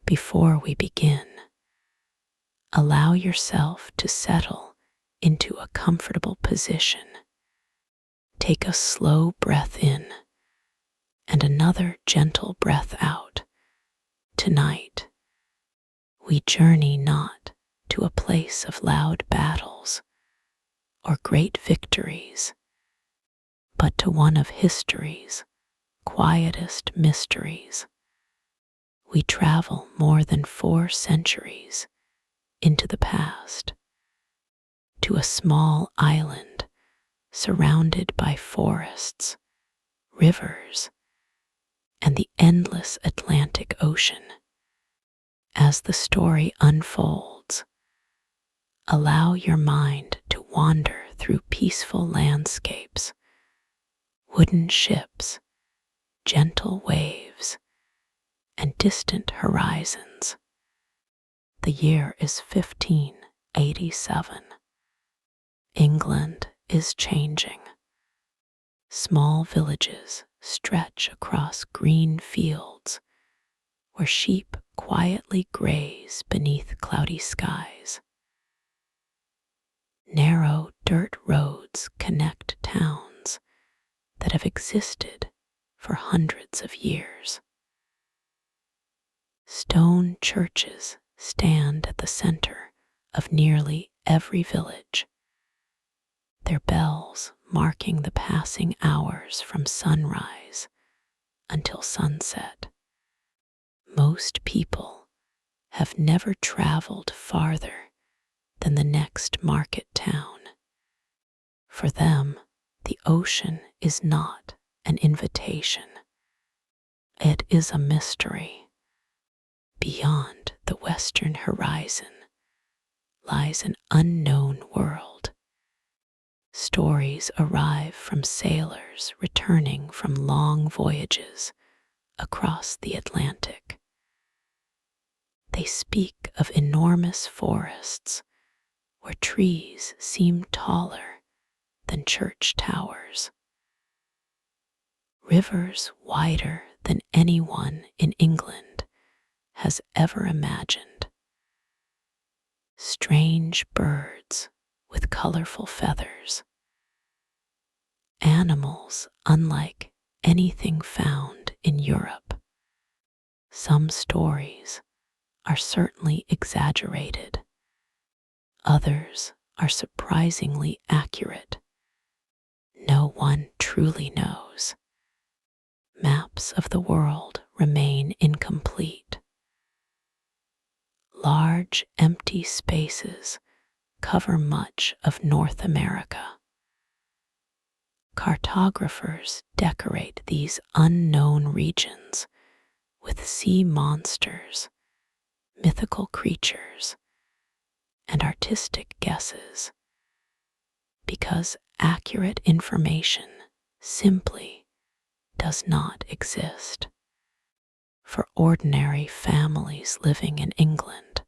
Before we begin, allow yourself to settle into a comfortable position. Take a slow breath in and another gentle breath out. Tonight, we journey not to a place of loud battles or great victories, but to one of history's quietest mysteries. We travel more than 4 centuries into the past, to a small island surrounded by forests, rivers, and the endless Atlantic Ocean. As the story unfolds, allow your mind to wander through peaceful landscapes, wooden ships, gentle waves, and distant horizons. The year is 1587. England is changing. Small villages stretch across green fields where sheep quietly graze beneath cloudy skies. Narrow dirt roads connect towns that have existed for hundreds of years. Stone churches stand at the center of nearly every village, their bells marking the passing hours from sunrise until sunset. Most people have never traveled farther than the next market town. For them, the ocean is not an invitation. It is a mystery. Beyond the western horizon lies an unknown world. Stories arrive from sailors returning from long voyages across the Atlantic. They speak of enormous forests where trees seem taller than church towers, rivers wider than anyone in England has ever imagined, strange birds with colorful feathers, animals unlike anything found in Europe. Some stories are certainly exaggerated. Others are surprisingly accurate. No one truly knows. Maps of the world remain incomplete. Large, empty spaces cover much of North America. Cartographers decorate these unknown regions with sea monsters, mythical creatures, and artistic guesses, because accurate information simply does not exist. For ordinary families living in England,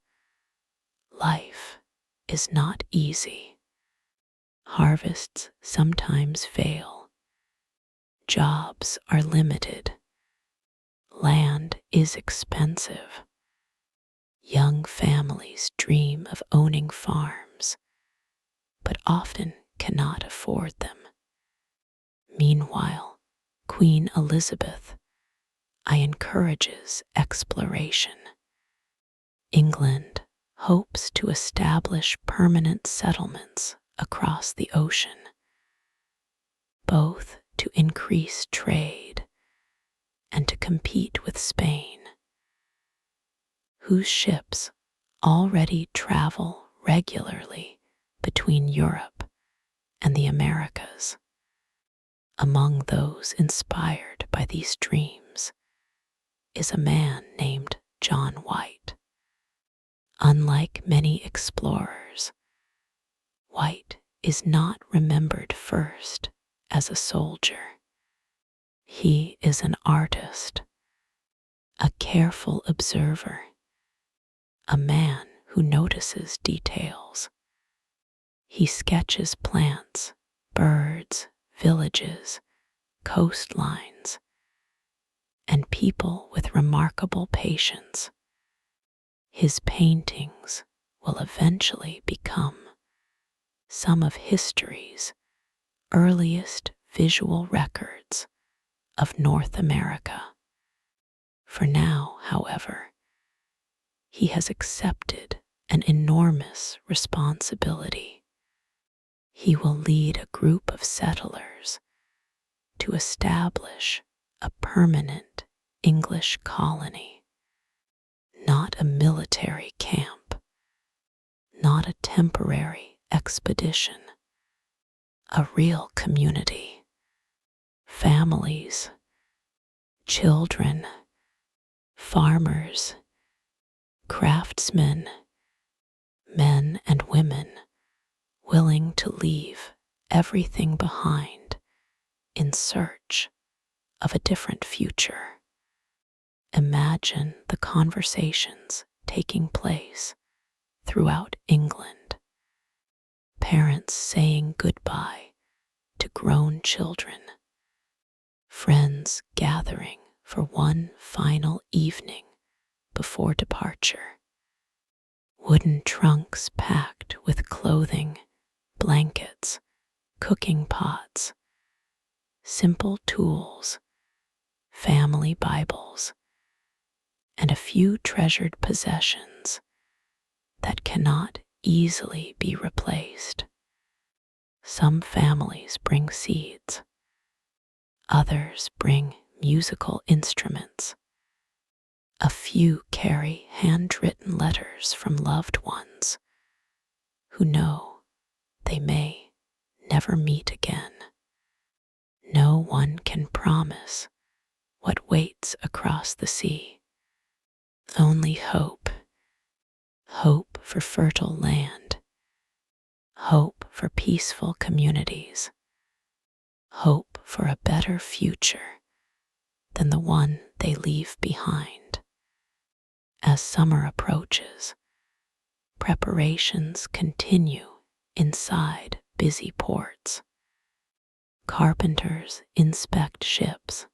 life is not easy. Harvests sometimes fail. Jobs are limited. Land is expensive. Young families dream of owning farms, but often cannot afford them. Meanwhile, Queen Elizabeth encourages exploration. England hopes to establish permanent settlements across the ocean, both to increase trade and to compete with Spain, whose ships already travel regularly between Europe and the Americas. Among those inspired by these dreams is a man named John White. Unlike many explorers, White is not remembered first as a soldier. He is an artist, a careful observer, a man who notices details. He sketches plants, birds, villages, coastlines, and people with remarkable patience. His paintings will eventually become some of history's earliest visual records of North America. For now, however, he has accepted an enormous responsibility. He will lead a group of settlers to establish a permanent English colony, not a military camp, not a temporary expedition, a real community, families, children, farmers, craftsmen, men and women willing to leave everything behind in search of a different future. Imagine the conversations taking place throughout England, parents saying goodbye to grown children, friends gathering for one final evening before departure, wooden trunks packed with clothing, blankets, cooking pots, simple tools, family Bibles, and a few treasured possessions that cannot easily be replaced. Some families bring seeds, others bring musical instruments. A few carry handwritten letters from loved ones who know they may never meet again. No one can promise what waits across the sea. Only hope. Hope for fertile land. Hope for peaceful communities. Hope for a better future than the one they leave behind. As summer approaches, preparations continue inside busy ports. Carpenters inspect ships.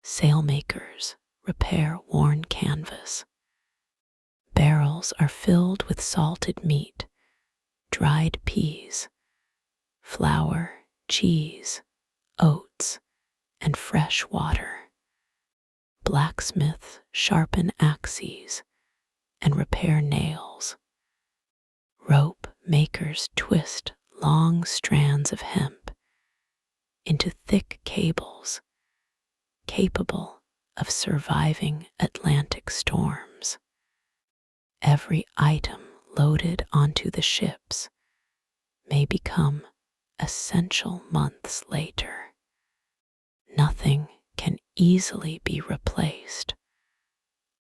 Sailmakers repair worn canvas. Barrels are filled with salted meat, dried peas, flour, cheese, oats, and fresh water. Blacksmiths sharpen axes and repair nails. Rope makers twist long strands of hemp into thick cables capable of surviving Atlantic storms. Every item loaded onto the ships may become essential months later. Nothing can easily be replaced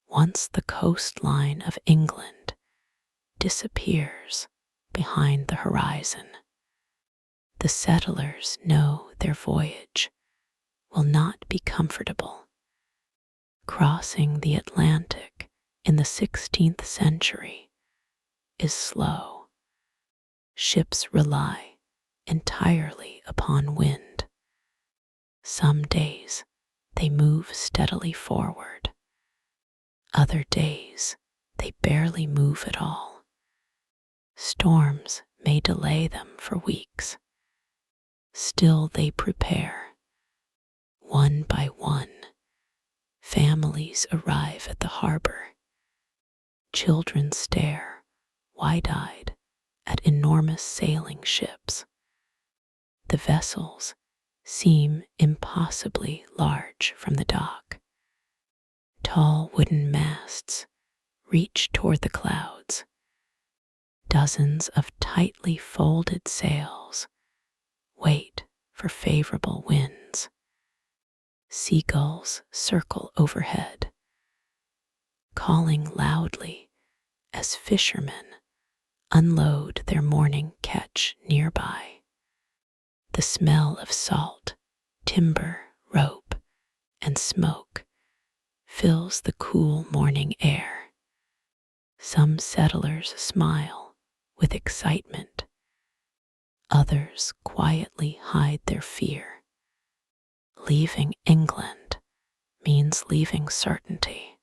once the coastline of England disappears behind the horizon. The settlers know their voyage will not be comfortable. Crossing the Atlantic in the 16th century is slow. Ships rely entirely upon wind. Some days they move steadily forward. Other days they barely move at all. Storms may delay them for weeks. Still they prepare. One by one, families arrive at the harbor. Children stare, wide-eyed, at enormous sailing ships. The vessels seem impossibly large from the dock. Tall wooden masts reach toward the clouds. Dozens of tightly folded sails wait for favorable winds. Seagulls circle overhead, calling loudly as fishermen unload their morning catch nearby. The smell of salt, timber, rope, and smoke fills the cool morning air. Some settlers smile with excitement. Others quietly hide their fear. Leaving England means leaving certainty.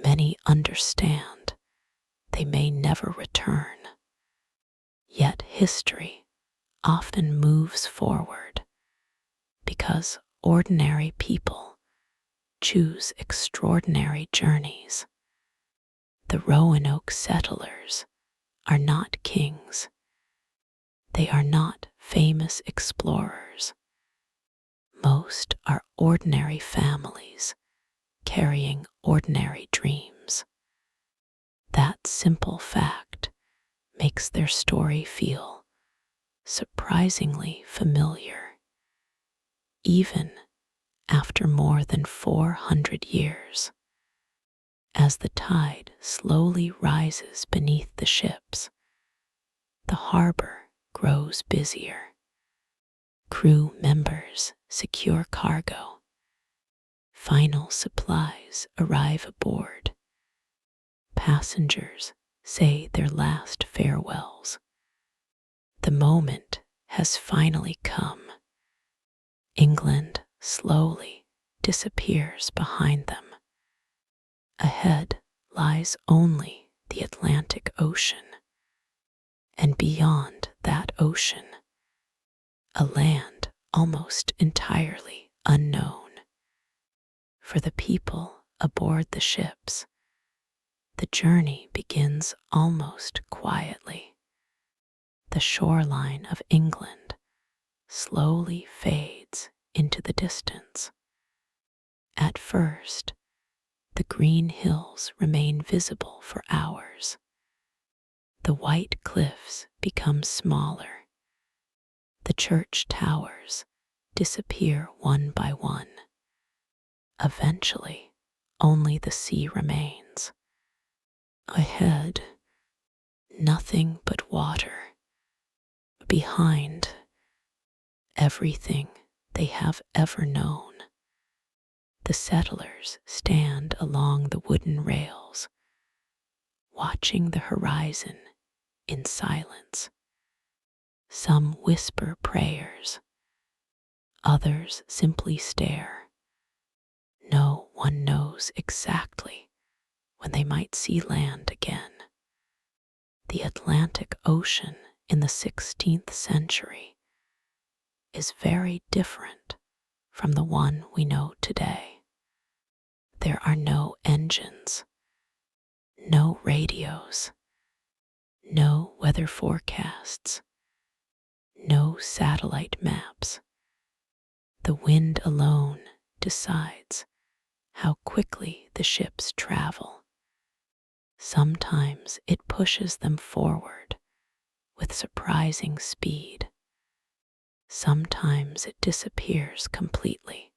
Many understand they may never return, yet history often moves forward because ordinary people choose extraordinary journeys. The Roanoke settlers are not kings. They are not famous explorers. Most are ordinary families carrying ordinary dreams. That simple fact makes their story feel surprisingly familiar, even after more than 400 years. As the tide slowly rises beneath the ships, the harbor grows busier. Crew members secure cargo. Final supplies arrive aboard. Passengers say their last farewells. The moment has finally come. England slowly disappears behind them. Ahead lies only the Atlantic Ocean, and beyond that ocean, a land almost entirely unknown. For the people aboard the ships, the journey begins almost quietly. The shoreline of England slowly fades into the distance. At first, the green hills remain visible for hours. The white cliffs become smaller. The church towers disappear one by one. Eventually, only the sea remains. Ahead, nothing but water. Behind, everything they have ever known. The settlers stand along the wooden rails, watching the horizon in silence. Some whisper prayers, others simply stare. No one knows exactly when they might see land again. The Atlantic Ocean in the 16th century is very different from the one we know today. There are no engines, no radios, no weather forecasts, no satellite maps. The wind alone decides how quickly the ships travel. Sometimes it pushes them forward with surprising speed. Sometimes it disappears completely,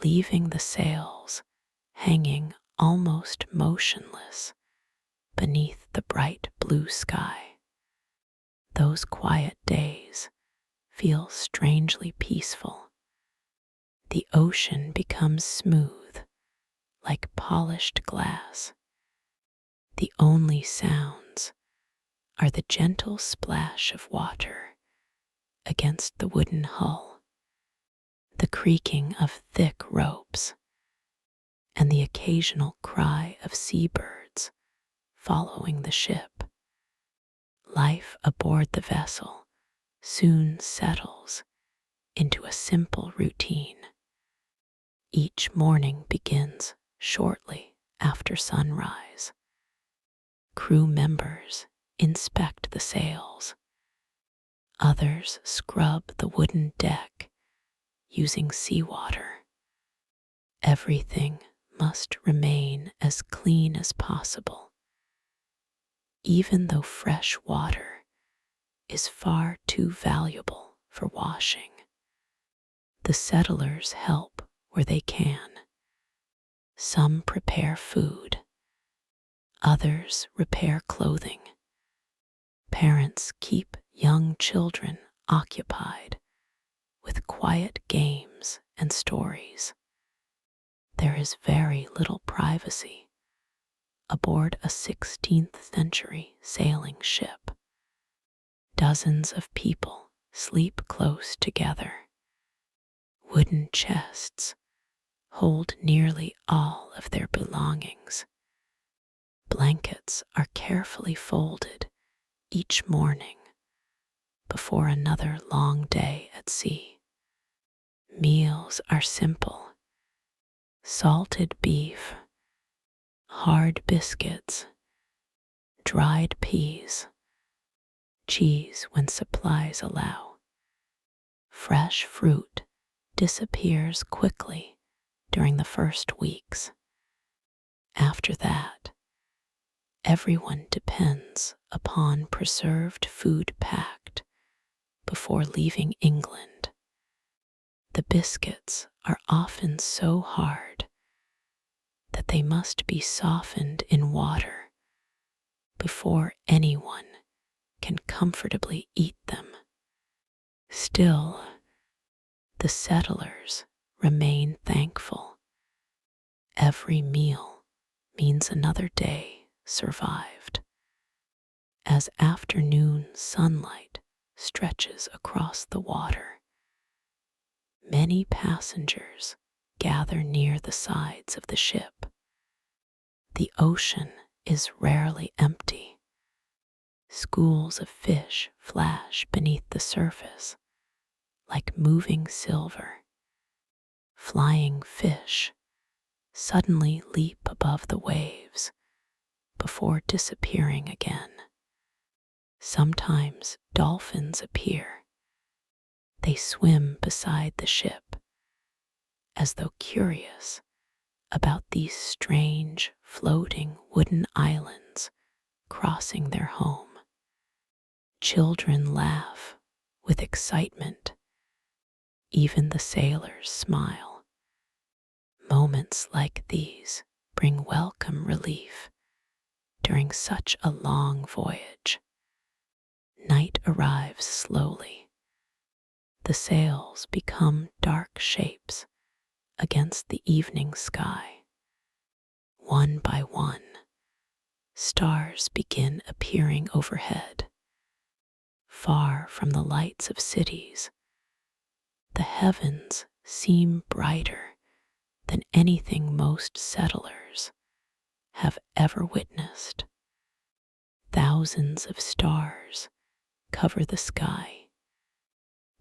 leaving the sails hanging almost motionless beneath the bright blue sky. Those quiet days feel strangely peaceful. The ocean becomes smooth, like polished glass. The only sounds are the gentle splash of water against the wooden hull, the creaking of thick ropes, and the occasional cry of seabirds following the ship. Life aboard the vessel soon settles into a simple routine. Each morning begins shortly after sunrise. Crew members inspect the sails. Others scrub the wooden deck using seawater. Everything must remain as clean as possible, even though fresh water is far too valuable for washing. The settlers help where they can. Some prepare food, others repair clothing. Parents keep young children occupied with quiet games and stories. There is very little privacy aboard a 16th century sailing ship. Dozens of people sleep close together. Wooden chests hold nearly all of their belongings. Blankets are carefully folded each morning before another long day at sea. Meals are simple: salted beef, hard biscuits, dried peas, cheese when supplies allow. Fresh fruit disappears quickly during the first weeks. After that, everyone depends upon preserved food packed before leaving England. The biscuits are often so hard that they must be softened in water before anyone can comfortably eat them. Still, the settlers remain thankful. Every meal means another day survived. As afternoon sunlight stretches across the water, many passengers gather near the sides of the ship. The ocean is rarely empty. Schools of fish flash beneath the surface like moving silver. Flying fish suddenly leap above the waves before disappearing again. Sometimes dolphins appear. They swim beside the ship as though curious about these strange floating wooden islands crossing their home. Children laugh with excitement. Even the sailors smile. Moments like these bring welcome relief during such a long voyage. Night arrives slowly. The sails become dark shapes against the evening sky. One by one, stars begin appearing overhead. Far from the lights of cities, the heavens seem brighter than anything most settlers have ever witnessed. Thousands of stars cover the sky.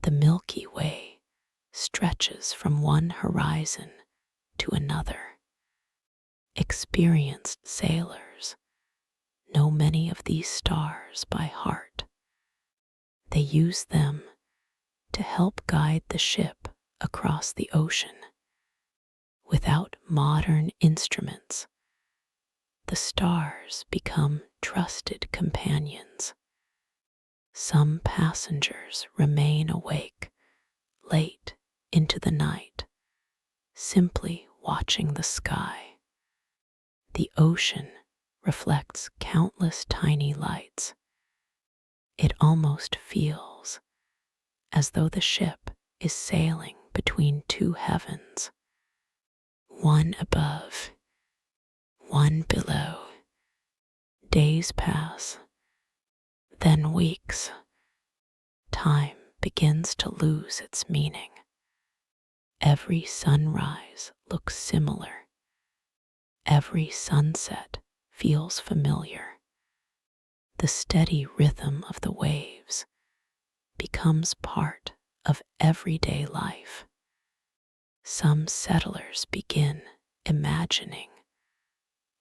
The Milky Way stretches from one horizon to another. Experienced sailors know many of these stars by heart. They use them to help guide the ship across the ocean. Without modern instruments, the stars become trusted companions. Some passengers remain awake late into the night, simply watching the sky. The ocean reflects countless tiny lights. It almost feels as though the ship is sailing between two heavens, one above, one below. Days pass, then weeks. Time begins to lose its meaning. Every sunrise looks similar. Every sunset feels familiar. The steady rhythm of the waves becomes part of everyday life. Some settlers begin imagining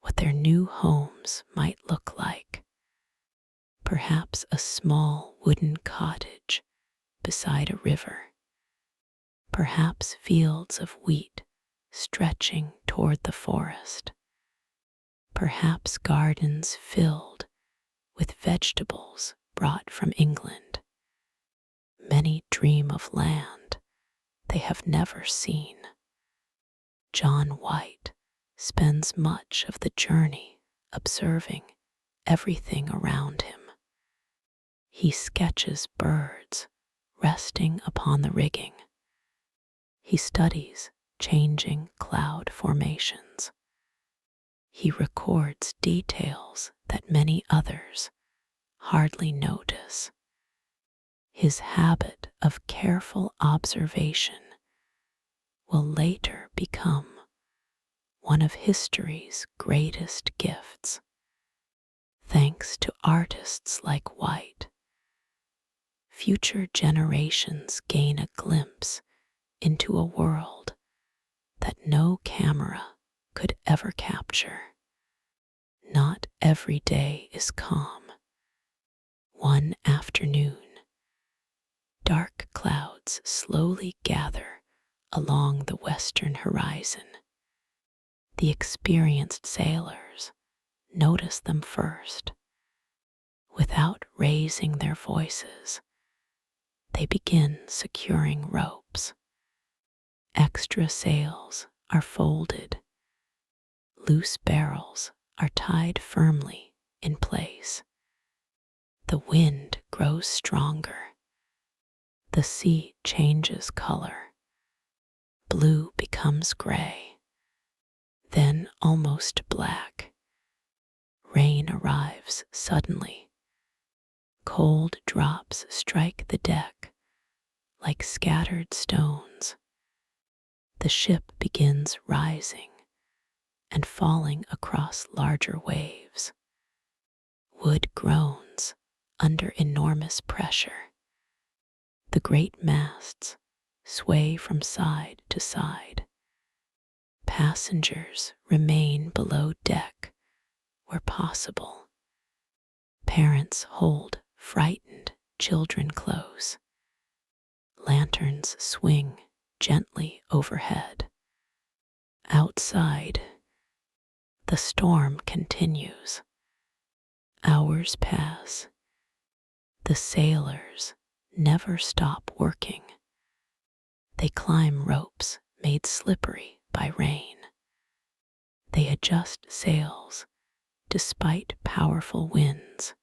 what their new homes might look like. Perhaps a small wooden cottage beside a river. Perhaps fields of wheat stretching toward the forest. Perhaps gardens filled with vegetables brought from England. Many dream of land they have never seen. John White spends much of the journey observing everything around him. He sketches birds resting upon the rigging. He studies changing cloud formations. He records details that many others hardly notice. His habit of careful observation will later become one of history's greatest gifts. Thanks to artists like White, future generations gain a glimpse into a world that no camera could ever capture. Not every day is calm. One afternoon, dark clouds slowly gather along the western horizon. The experienced sailors notice them first. Without raising their voices, they begin securing ropes. Extra sails are folded. Loose barrels are tied firmly in place. The wind grows stronger. The sea changes color. Blue becomes gray, then almost black. Rain arrives suddenly. Cold drops strike the deck like scattered stones. The ship begins rising and falling across larger waves. Wood groans under enormous pressure. The great masts sway from side to side. Passengers remain below deck where possible. Parents hold frightened children close. Lanterns swing gently overhead. Outside, the storm continues. Hours pass. The sailors never stop working. They climb ropes made slippery by rain. They adjust sails despite powerful winds.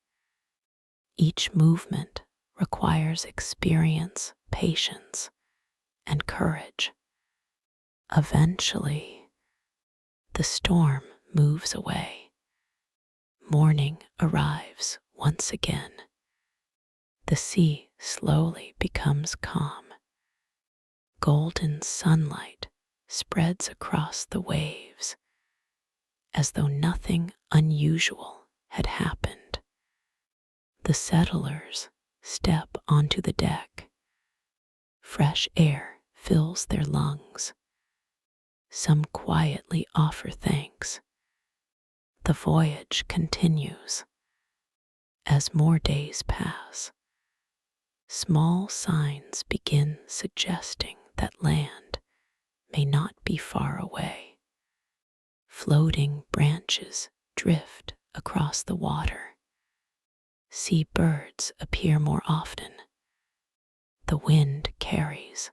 Each movement requires experience, patience, and courage. Eventually, the storm moves away. Morning arrives once again. The sea slowly becomes calm. Golden sunlight spreads across the waves as though nothing unusual had happened. The settlers step onto the deck. Fresh air fills their lungs. Some quietly offer thanks. The voyage continues. As more days pass, small signs begin suggesting that land may not be far away. Floating branches drift across the water. Sea birds appear more often. The wind carries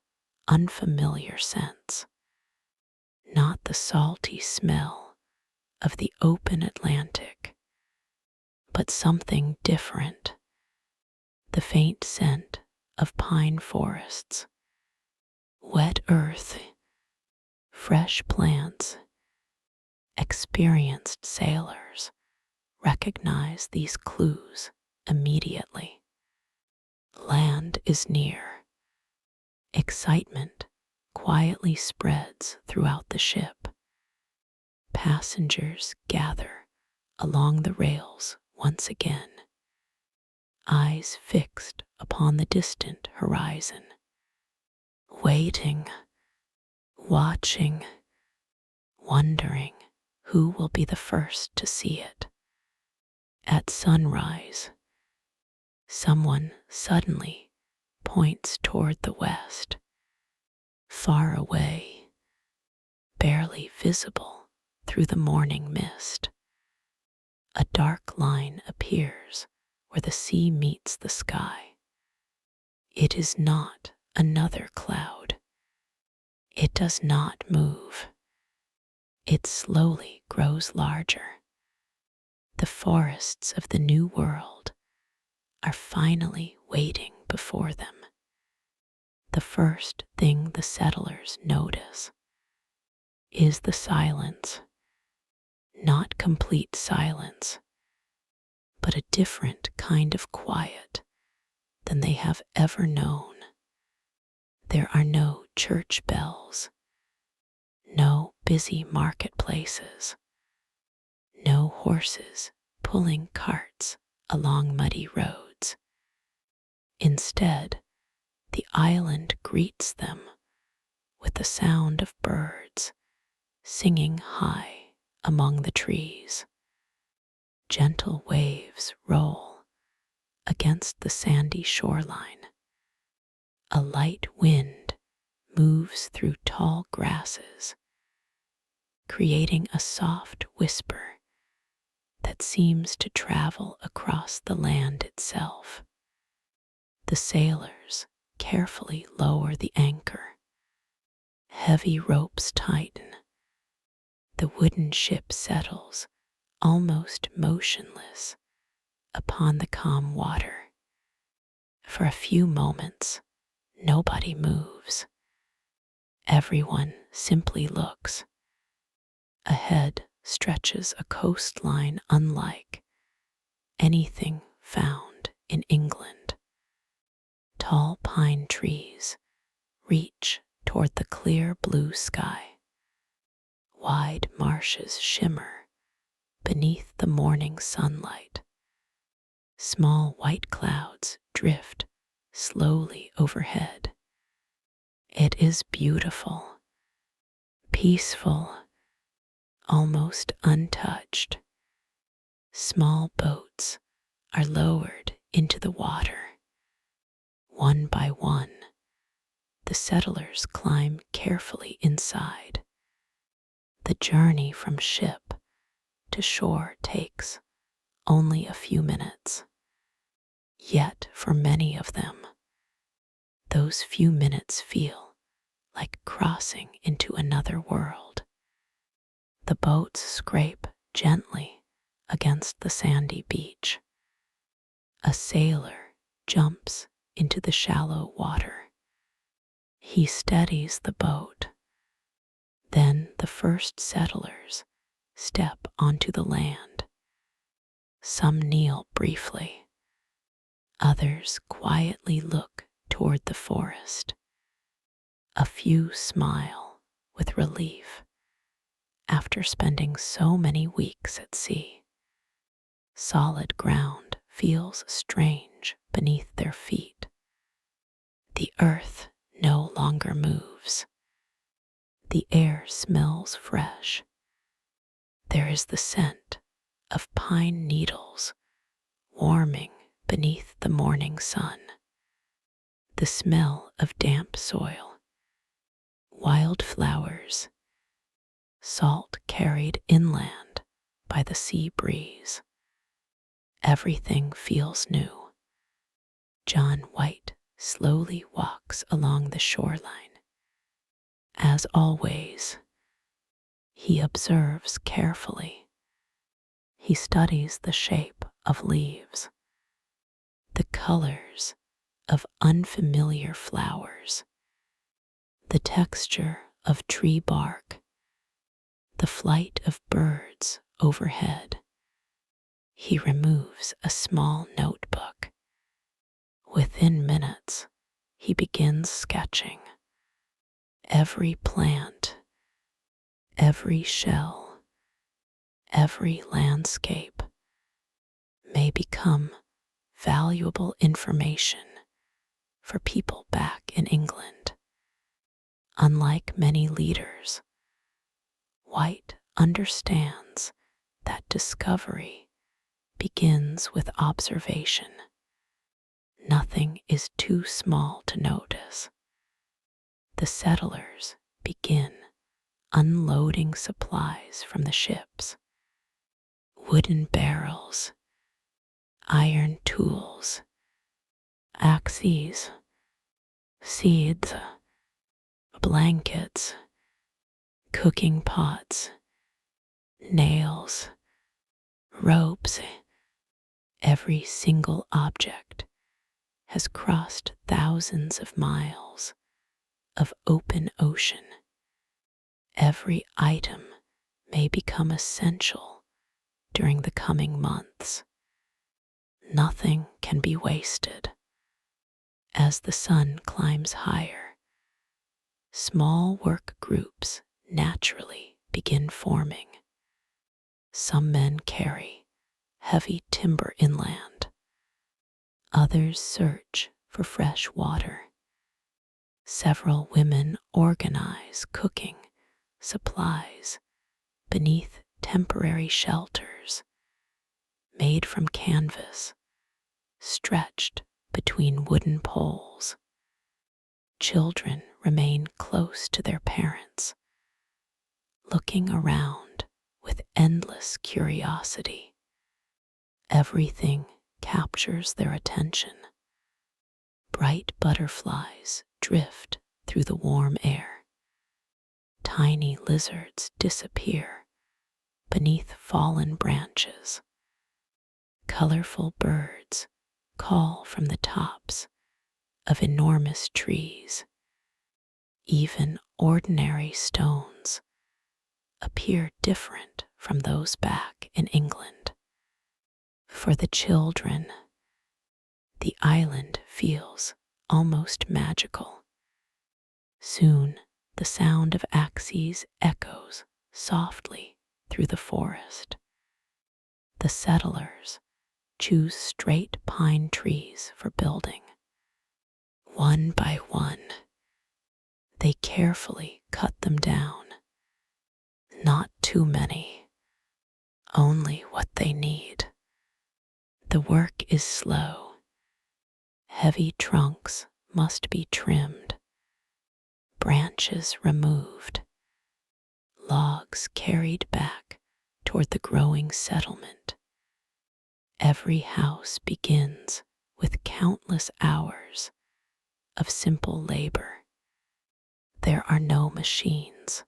unfamiliar scents, not the salty smell of the open Atlantic, but something different, the faint scent of pine forests, wet earth, fresh plants. Experienced sailors recognize these clues immediately. Land is near. Excitement quietly spreads throughout the ship. Passengers gather along the rails once again, eyes fixed upon the distant horizon, waiting, watching, wondering who will be the first to see it. At sunrise, someone suddenly points toward the west. Far away, barely visible through the morning mist, a dark line appears where the sea meets the sky. It is not another cloud. It does not move. It slowly grows larger. The forests of the New World are finally waiting before them. The first thing the settlers notice is the silence. Not complete silence, but a different kind of quiet than they have ever known. There are no church bells, no busy marketplaces, no horses pulling carts along muddy roads. Instead, the island greets them with the sound of birds singing high among the trees. Gentle waves roll against the sandy shoreline. A light wind moves through tall grasses, creating a soft whisper that seems to travel across the land itself. The sailors carefully lower the anchor. Heavy ropes tighten. The wooden ship settles, almost motionless, upon the calm water. For a few moments, nobody moves. Everyone simply looks. Ahead stretches a coastline unlike anything found in England. Tall pine trees reach toward the clear blue sky. Wide marshes shimmer beneath the morning sunlight. Small white clouds drift slowly overhead. It is beautiful, peaceful, almost untouched. Small boats are lowered into the water. One by one, the settlers climb carefully inside. The journey from ship to shore takes only a few minutes. Yet for many of them, those few minutes feel like crossing into another world. The boats scrape gently against the sandy beach. A sailor jumps into the shallow water. He steadies the boat. Then the first settlers step onto the land. Some kneel briefly. Others quietly look toward the forest. A few smile with relief after spending so many weeks at sea. Solid ground feels strange beneath their feet. The earth no longer moves. The air smells fresh. There is the scent of pine needles warming beneath the morning sun. The smell of damp soil, wildflowers, salt carried inland by the sea breeze. Everything feels new. John White slowly walks along the shoreline. As always, he observes carefully. He studies the shape of leaves, the colors of unfamiliar flowers, the texture of tree bark, the flight of birds overhead. He removes a small notebook. Within minutes, he begins sketching. Every plant, every shell, every landscape may become valuable information for people back in England. Unlike many leaders, White understands that discovery begins with observation. Nothing is too small to notice. The settlers begin unloading supplies from the ships. Wooden barrels, iron tools, axes, seeds, blankets, cooking pots, nails, ropes. Every single object has crossed thousands of miles of open ocean. Every item may become essential during the coming months. Nothing can be wasted. As the sun climbs higher, small work groups naturally begin forming. Some men carry heavy timber inland. Others search for fresh water. Several women organize cooking supplies beneath temporary shelters made from canvas stretched between wooden poles. Children remain close to their parents, looking around with endless curiosity. Everything captures their attention. Bright butterflies drift through the warm air. Tiny lizards disappear beneath fallen branches. Colorful birds call from the tops of enormous trees. Even ordinary stones appear different from those back in England. For the children, the island feels almost magical. Soon, the sound of axes echoes softly through the forest. The settlers choose straight pine trees for building. One by one, they carefully cut them down. Not too many, only what they need. The work is slow. Heavy trunks must be trimmed, branches removed, logs carried back toward the growing settlement. Every house begins with countless hours of simple labor. There are no machines,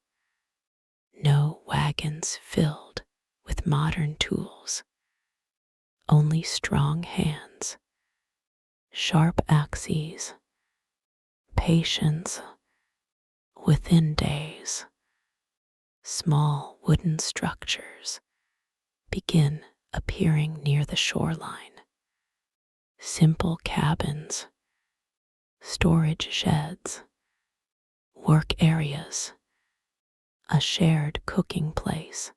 no wagons filled with modern tools, only strong hands, sharp axes, patience. Within days, small wooden structures begin appearing near the shoreline. Simple cabins, storage sheds, work areas, a shared cooking place.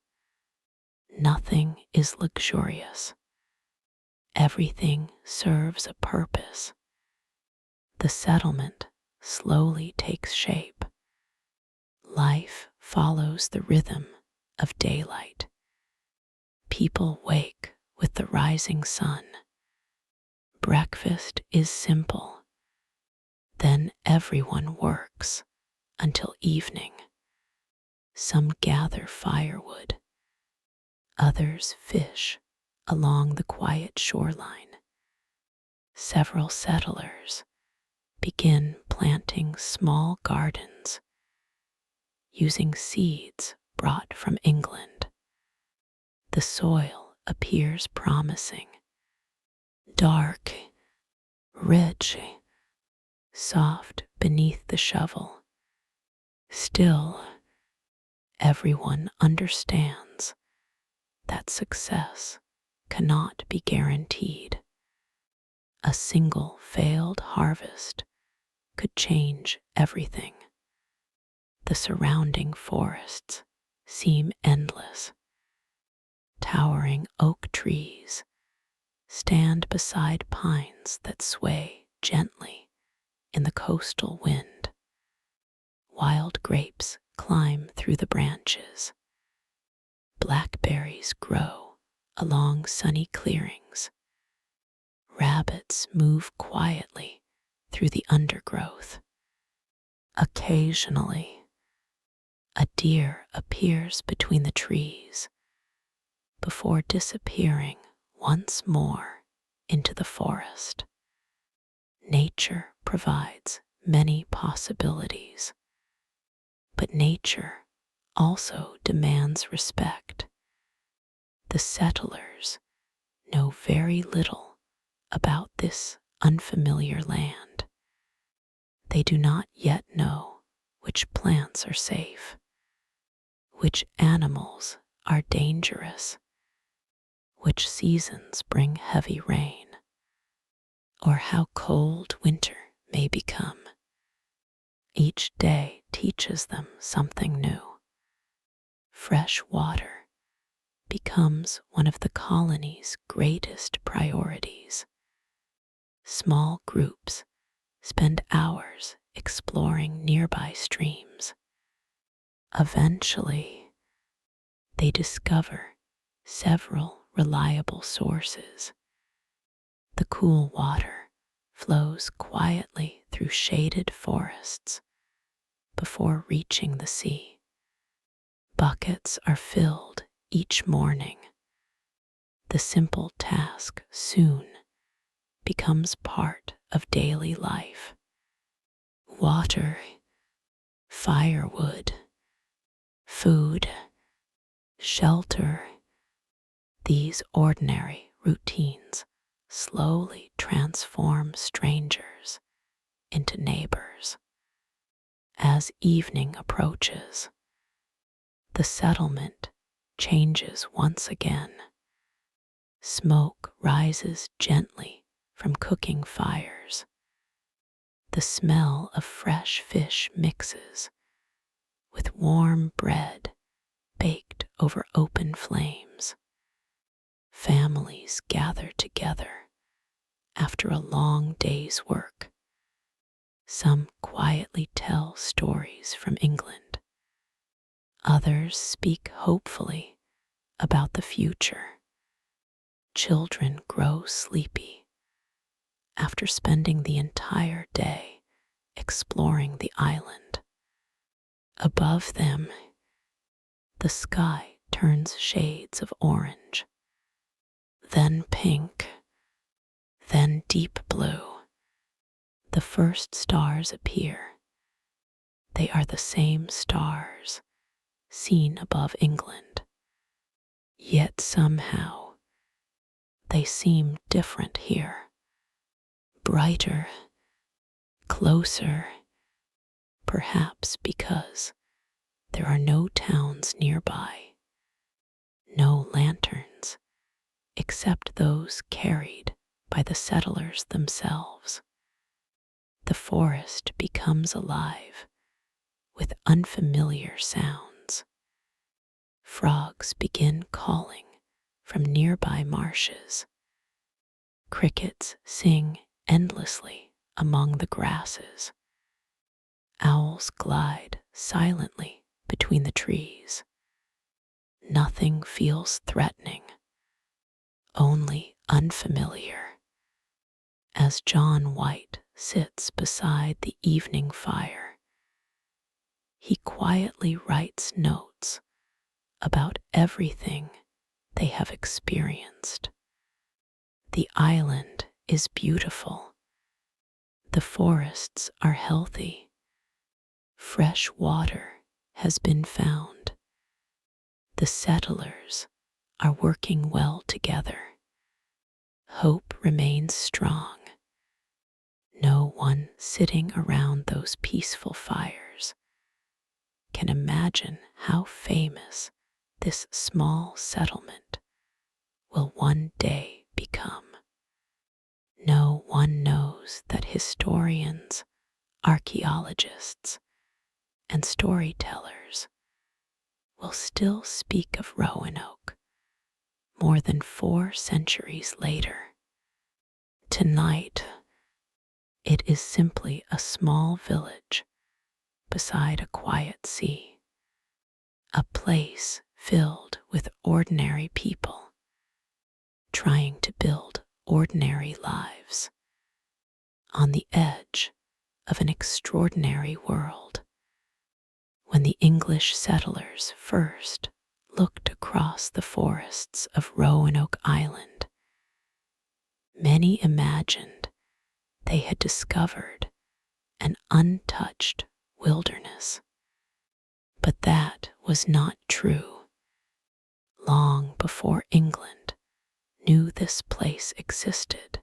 Nothing is luxurious. Everything serves a purpose. The settlement slowly takes shape. Life follows the rhythm of daylight. People wake with the rising sun. Breakfast is simple. Then everyone works until evening. Some gather firewood. Others fish along the quiet shoreline. Several settlers begin planting small gardens using seeds brought from England. The soil appears promising, dark, rich, soft beneath the shovel. Still, everyone understands that success cannot be guaranteed. A single failed harvest could change everything. The surrounding forests seem endless. Towering oak trees stand beside pines that sway gently in the coastal wind. Wild grapes climb through the branches. Blackberries grow along sunny clearings. Rabbits move quietly through the undergrowth. Occasionally, a deer appears between the trees before disappearing once more into the forest. Nature provides many possibilities, but nature also demands respect. The settlers know very little about this unfamiliar land. They do not yet know which plants are safe, which animals are dangerous, which seasons bring heavy rain, or how cold winter may become. Each day teaches them something new. fresh water becomes one of the colony's greatest priorities. Small groups spend hours exploring nearby streams. Eventually, they discover several reliable sources. The cool water flows quietly through shaded forests before reaching the sea. Buckets are filled each morning. The simple task soon becomes part of daily life. Water, firewood, food, shelter, these ordinary routines slowly transform strangers into neighbors. As evening approaches, the settlement changes once again. Smoke rises gently from cooking fires. The smell of fresh fish mixes with warm bread baked over open flames. Families gather together after a long day's work. Some quietly tell stories from England. Others speak hopefully about the future. Children grow sleepy after spending the entire day exploring the island. Above them, the sky turns shades of orange, then pink, then deep blue. The first stars appear. They are the same stars seen above England, yet somehow they seem different here. Brighter, closer, perhaps because there are no towns nearby, no lanterns except those carried by the settlers themselves. The forest becomes alive with unfamiliar sounds. Frogs begin calling from nearby marshes. Crickets sing endlessly among the grasses. Owls glide silently between the trees. Nothing feels threatening, only unfamiliar. As John White sits beside the evening fire, he quietly writes notes about everything they have experienced. The island is beautiful. The forests are healthy. Fresh water has been found. The settlers are working well together. Hope remains strong. No one sitting around those peaceful fires can imagine how famous this small settlement will one day become. No one knows that historians, archaeologists, and storytellers will still speak of Roanoke more than 4 centuries later. Tonight, it is simply a small village beside a quiet sea, a place filled with ordinary people trying to build ordinary lives on the edge of an extraordinary world. When the English settlers first looked across the forests of Roanoke Island, many imagined they had discovered an untouched wilderness. But that was not true. Long before England knew this place existed,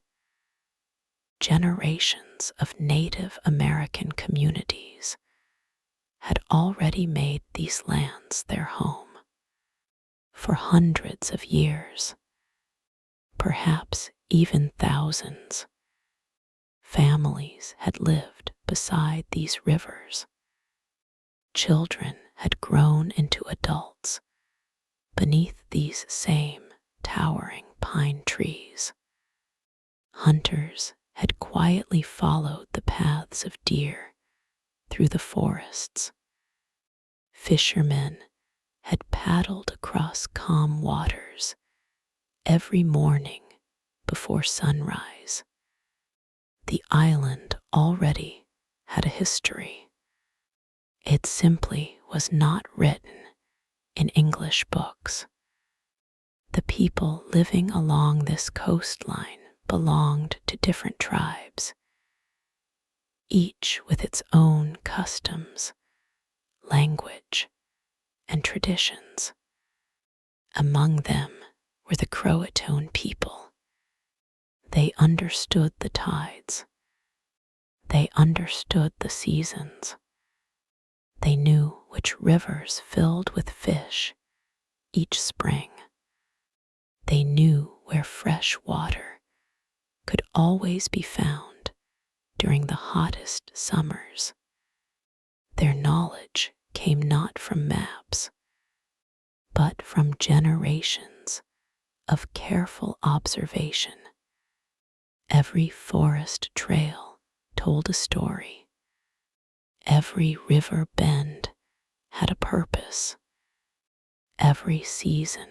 generations of Native American communities had already made these lands their home. For hundreds of years, perhaps even thousands, families had lived beside these rivers. Children had grown into adults beneath these same towering pine trees. Hunters had quietly followed the paths of deer through the forests. Fishermen had paddled across calm waters every morning before sunrise. The island already had a history. It simply was not written in English books. The people living along this coastline belonged to different tribes, each with its own customs, language, and traditions. Among them were the Croatoan people. They understood the tides. They understood the seasons. They knew which rivers filled with fish each spring. They knew where fresh water could always be found during the hottest summers. Their knowledge came not from maps, but from generations of careful observation. Every forest trail told a story. Every river bend had a purpose. Every season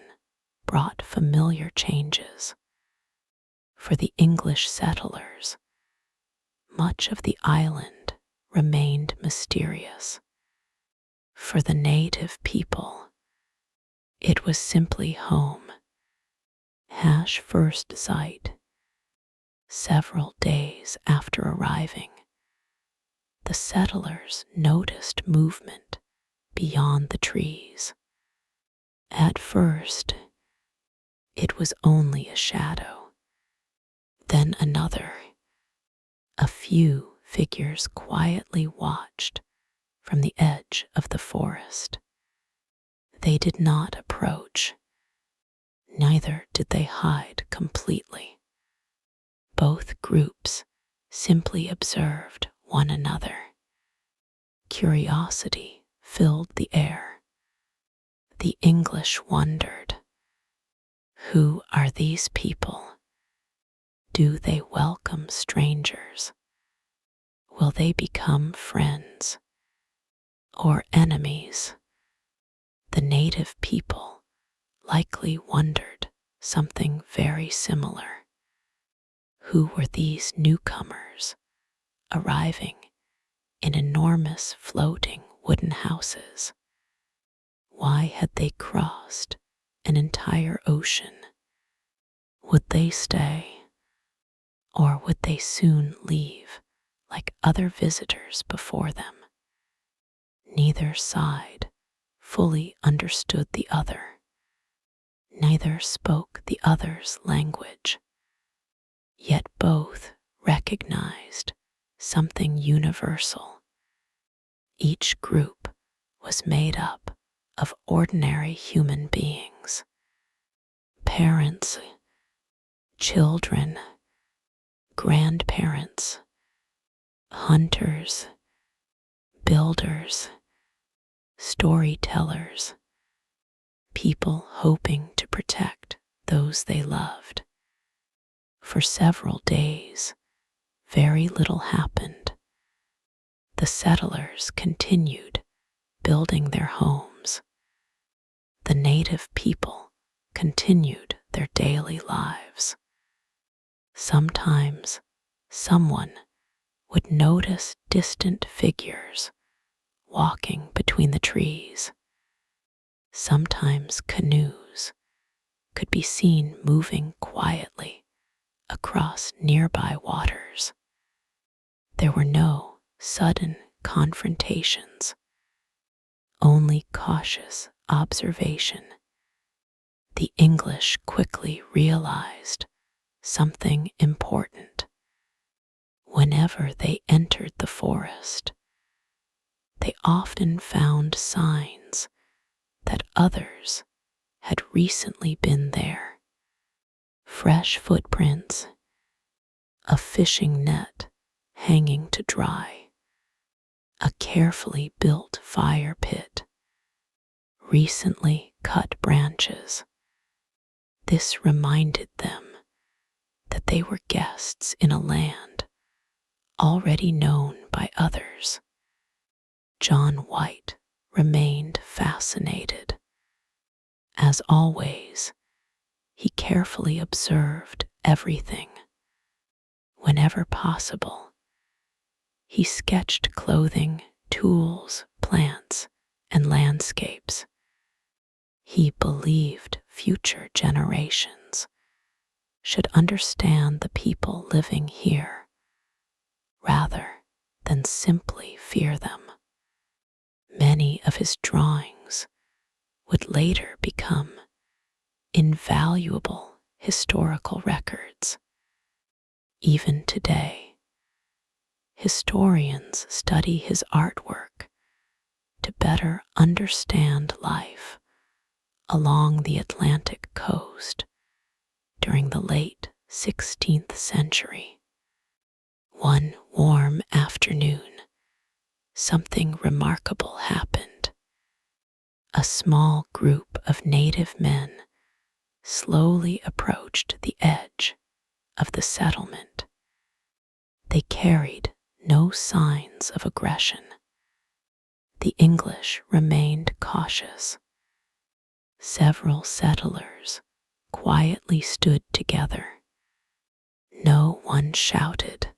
brought familiar changes. For the English settlers, much of the island remained mysterious. For the native people, it was simply home. First sight. Several days after arriving, the settlers noticed movement beyond the trees. At first, it was only a shadow, then another. A few figures quietly watched from the edge of the forest. They did not approach, neither did they hide completely. Both groups simply observed one another. Curiosity filled the air. The English wondered, who are these people? Do they welcome strangers? Will they become friends or enemies? The native people likely wondered something very similar. Who were these newcomers arriving in enormous floating wooden houses? Why had they crossed an entire ocean? Would they stay, or would they soon leave like other visitors before them? Neither side fully understood the other. Neither spoke the other's language. Yet both recognized something universal. Each group was made up of ordinary human beings. Parents, children, grandparents, hunters, builders, storytellers, people hoping to protect those they loved. For several days, very little happened. The settlers continued building their homes. The native people continued their daily lives. Sometimes someone would notice distant figures walking between the trees. Sometimes canoes could be seen moving quietly across nearby waters. There were no sudden confrontations, only cautious observation. The English quickly realized something important. Whenever they entered the forest, they often found signs that others had recently been there. Fresh footprints, a fishing net hanging to dry, a carefully built fire pit, recently cut branches. This reminded them that they were guests in a land already known by others. John White remained fascinated. As always, he carefully observed everything. Whenever possible, he sketched clothing, tools, plants, and landscapes. He believed future generations should understand the people living here rather than simply fear them. Many of his drawings would later become invaluable historical records. Even today, historians study his artwork to better understand life along the Atlantic coast during the late 16th century. One warm afternoon, something remarkable happened. A small group of native men slowly approached the edge of the settlement. They carried no signs of aggression. The English remained cautious. Several settlers quietly stood together. No one shouted.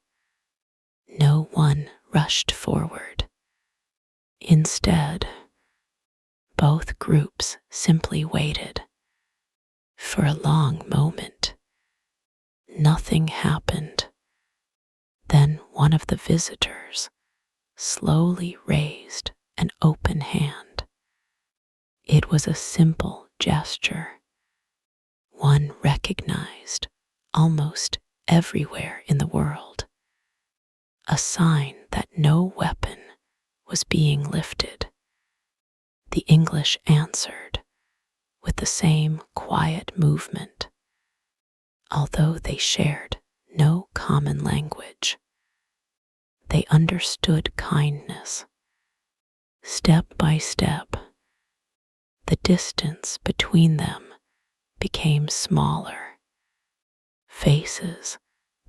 No one rushed forward. Instead, both groups simply waited. For a long moment, nothing happened. Then one of the visitors slowly raised an open hand. It was a simple gesture, one recognized almost everywhere in the world, a sign that no weapon was being lifted. The English answered with the same quiet movement, although they shared no common language. They understood kindness. Step by step, the distance between them became smaller. Faces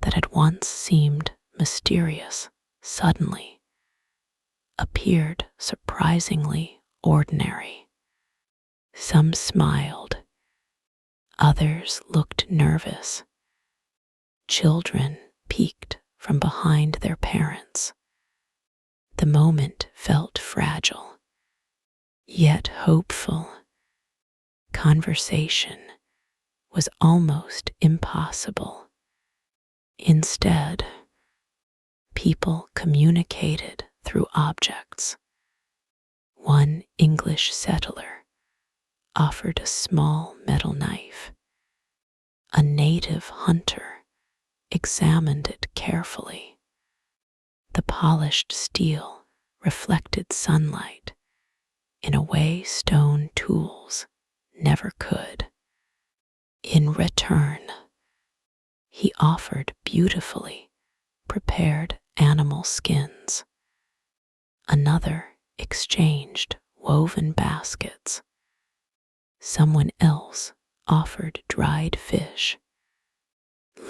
that had once seemed mysterious suddenly appeared surprisingly ordinary. Some smiled, others looked nervous. Children peeked from behind their parents. The moment felt fragile, yet hopeful. Conversation was almost impossible. Instead, people communicated through objects. One English settler offered a small metal knife. A native hunter examined it carefully. The polished steel reflected sunlight in a way stone tools never could. In return, he offered beautifully prepared animal skins. Another exchanged woven baskets. Someone else offered dried fish.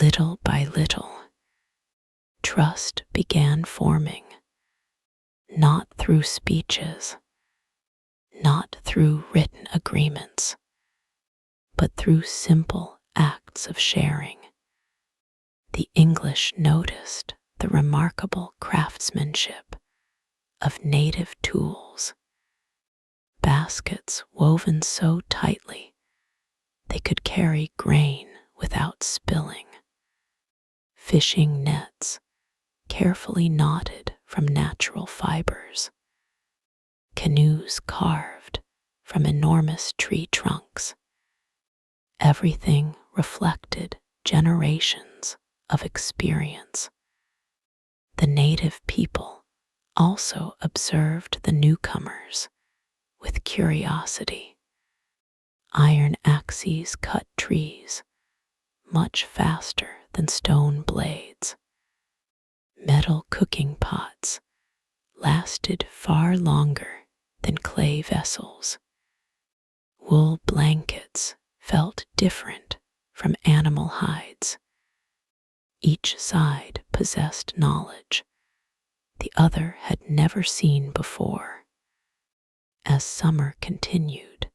Little by little, trust began forming, not through speeches, not through written agreements, but through simple acts of sharing. The English noticed the remarkable craftsmanship of native tools, baskets woven so tightly they could carry grain without spilling, fishing nets carefully knotted from natural fibers, canoes carved from enormous tree trunks. Everything reflected generations of experience. The native people also observed the newcomers with curiosity. Iron axes cut trees much faster than stone blades. Metal cooking pots lasted far longer than clay vessels. Wool blankets felt different from animal hides. Each side possessed knowledge the other had never seen before. As summer continued,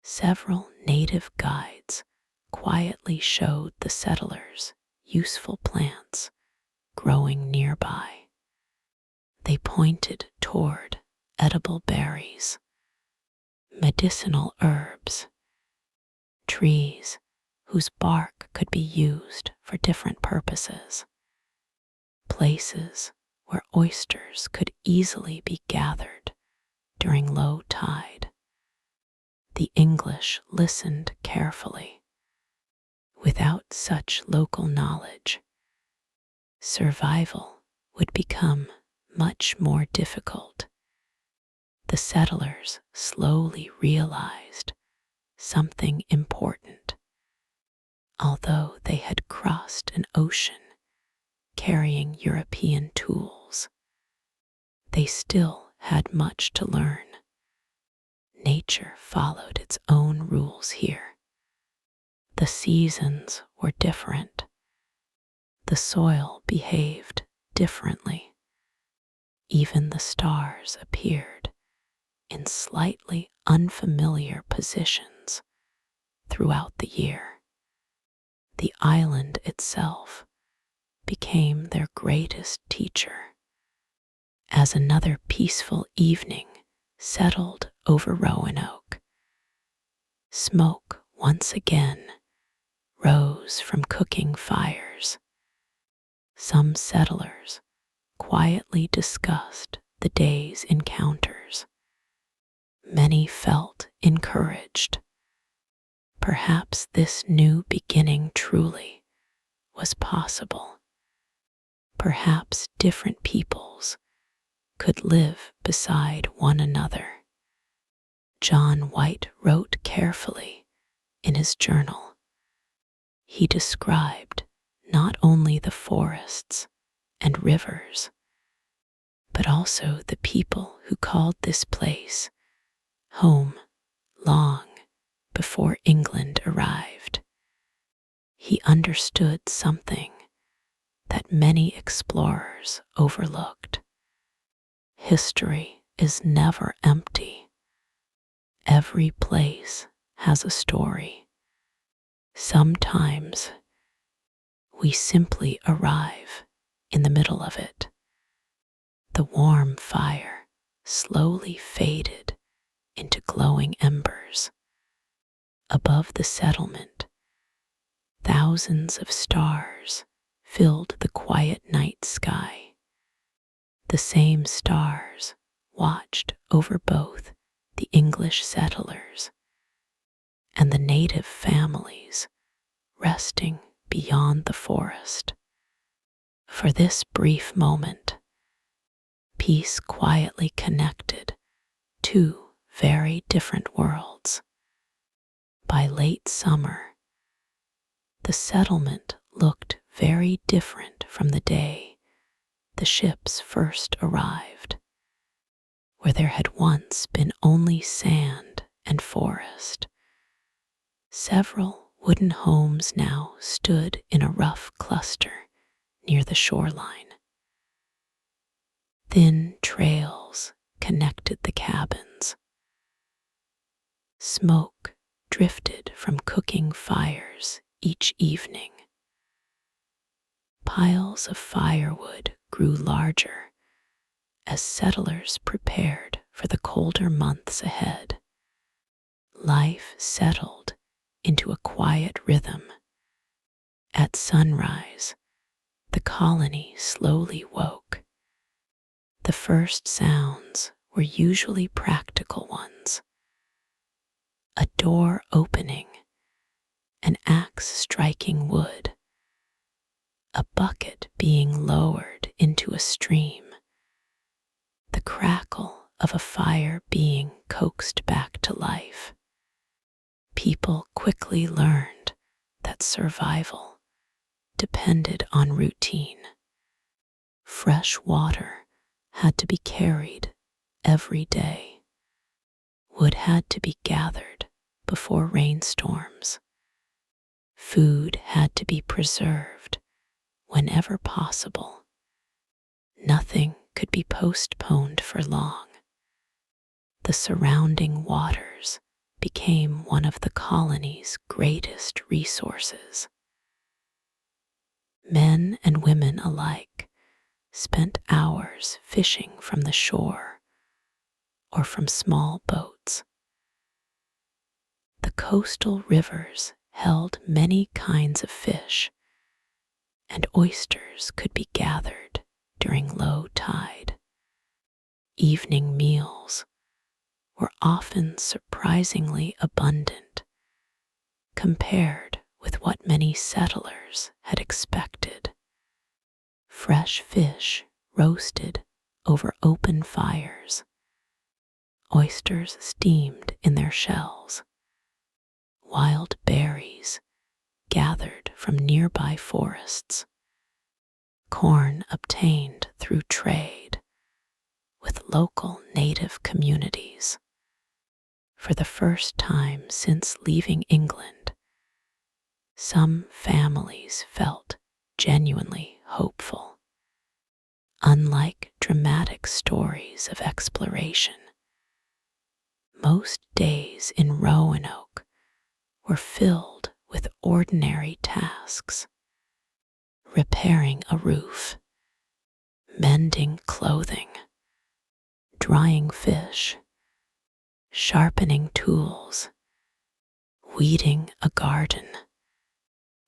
several native guides quietly showed the settlers useful plants growing nearby. They pointed toward edible berries, medicinal herbs, trees whose bark could be used for different purposes, places where oysters could easily be gathered during low tide. The English listened carefully. Without such local knowledge, survival would become much more difficult. The settlers slowly realized something important. Although they had crossed an ocean carrying European tools, they still had much to learn. Nature followed its own rules here. The seasons were different. The soil behaved differently. Even the stars appeared in slightly unfamiliar positions throughout the year. The island itself became their greatest teacher. As another peaceful evening settled over Roanoke, smoke once again rose from cooking fires. Some settlers quietly discussed the day's encounters. Many felt encouraged. Perhaps this new beginning truly was possible. Perhaps different peoples could live beside one another. John White wrote carefully in his journal. He described not only the forests and rivers, but also the people who called this place home long before England arrived. He understood something that many explorers overlooked. History is never empty. Every place has a story. Sometimes we simply arrive in the middle of it. The warm fire slowly faded into glowing embers. Above the settlement, thousands of stars filled the quiet night sky. The same stars watched over both the English settlers and the native families resting beyond the forest. For this brief moment, peace quietly connected two very different worlds. By late summer, the settlement looked very different from the day the ships first arrived. Where there had once been only sand and forest, several wooden homes now stood in a rough cluster near the shoreline. Thin trails connected the cabins. Smoke drifted from cooking fires each evening. Piles of firewood grew larger as settlers prepared for the colder months ahead. Life settled into a quiet rhythm. At sunrise, the colony slowly woke. The first sounds were usually practical ones. A door opening, an axe striking wood, a bucket being lowered into a stream, the crackle of a fire being coaxed back to life. People quickly learned that survival depended on routine. Fresh water had to be carried every day. Wood had to be gathered before rainstorms. Food had to be preserved whenever possible. Nothing could be postponed for long. The surrounding waters became one of the colony's greatest resources. Men and women alike spent hours fishing from the shore or from small boats. The coastal rivers held many kinds of fish, and oysters could be gathered during low tide. Evening meals were often surprisingly abundant compared with what many settlers had expected. Fresh fish roasted over open fires, oysters steamed in their shells, wild berries gathered from nearby forests, corn obtained through trade with local native communities. For the first time since leaving England, some families felt genuinely hopeful. Unlike dramatic stories of exploration, most days in Roanoke were filled with ordinary tasks: repairing a roof, mending clothing, drying fish, sharpening tools, weeding a garden,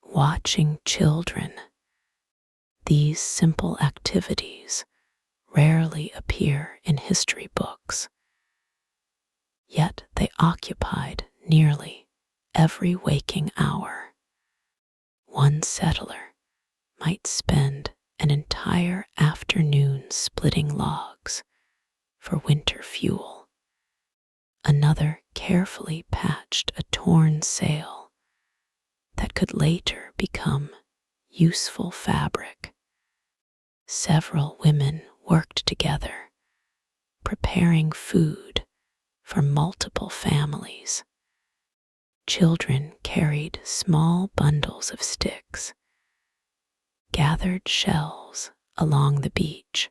watching children. These simple activities rarely appear in history books, yet they occupied nearly every waking hour. One settler might spend an entire afternoon splitting logs for winter fuel. Another carefully patched a torn sail that could later become useful fabric. Several women worked together, preparing food for multiple families. Children carried small bundles of sticks, gathered shells along the beach,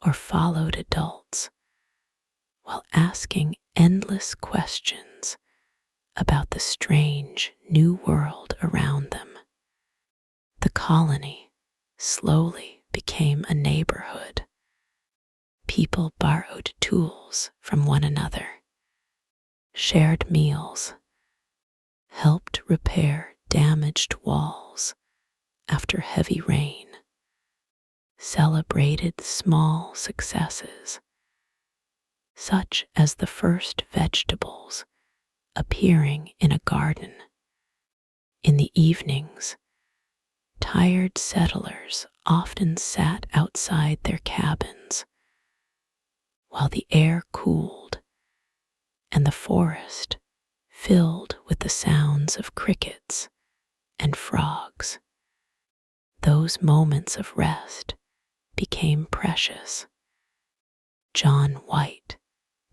or followed adults while asking endless questions about the strange new world around them. The colony slowly became a neighborhood. People borrowed tools from one another, shared meals, helped repair damaged walls after heavy rain, celebrated small successes, such as the first vegetables appearing in a garden. In the evenings, tired settlers often sat outside their cabins while the air cooled and the forest filled with the sounds of crickets and frogs. Those moments of rest became precious. John White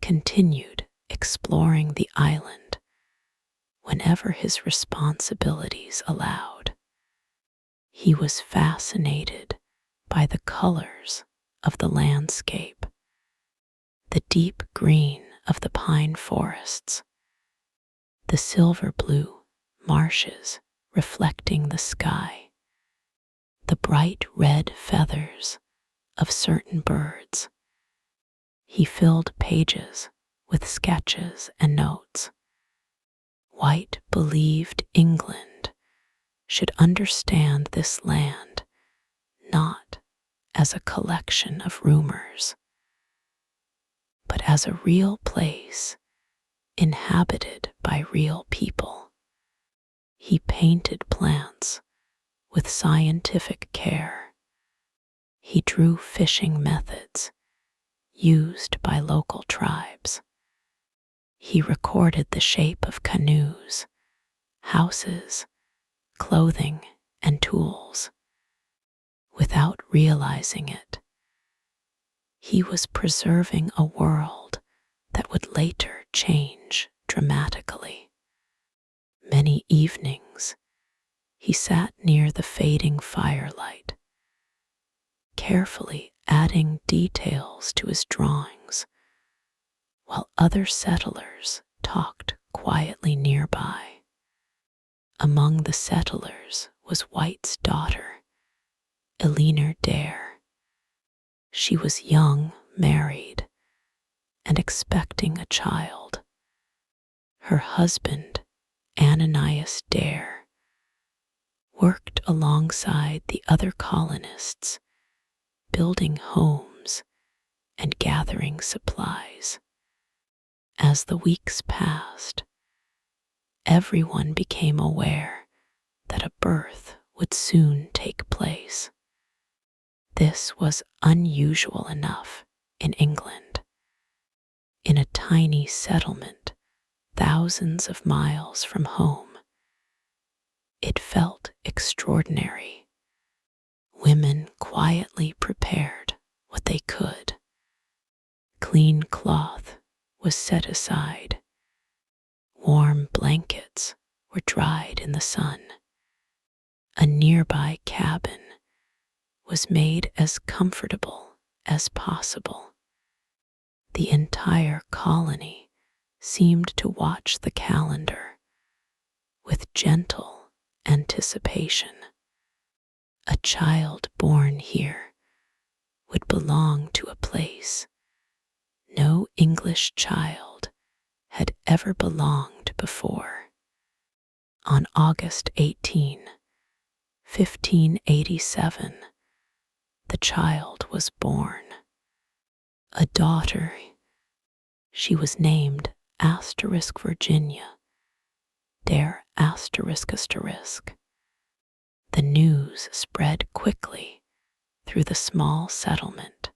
continued exploring the island whenever his responsibilities allowed. He was fascinated by the colors of the landscape, the deep green of the pine forests, the silver blue marshes reflecting the sky, the bright red feathers of certain birds. He filled pages with sketches and notes. White believed England should understand this land not as a collection of rumors, but as a real place inhabited by real people. He painted plants with scientific care. He drew fishing methods used by local tribes. He recorded the shape of canoes, houses, clothing, and tools. Without realizing it, he was preserving a world that would later change dramatically. Many evenings, he sat near the fading firelight, carefully adding details to his drawings, while other settlers talked quietly nearby. Among the settlers was White's daughter, Eleanor Dare. She was young, married, and expecting a child. Her husband, Ananias Dare, worked alongside the other colonists, building homes and gathering supplies. As the weeks passed, everyone became aware that a birth would soon take place. This was unusual enough in England. In a tiny settlement thousands of miles from home, it felt extraordinary. Women quietly prepared what they could. Clean cloth was set aside. Warm blankets were dried in the sun. A nearby cabin was made as comfortable as possible. The entire colony seemed to watch the calendar with gentle anticipation. A child born here would belong to a place no English child had ever belonged before. On August 18, 1587, the child was born. A daughter. She was named Virginia, Dare ***. The news spread quickly through the small settlement.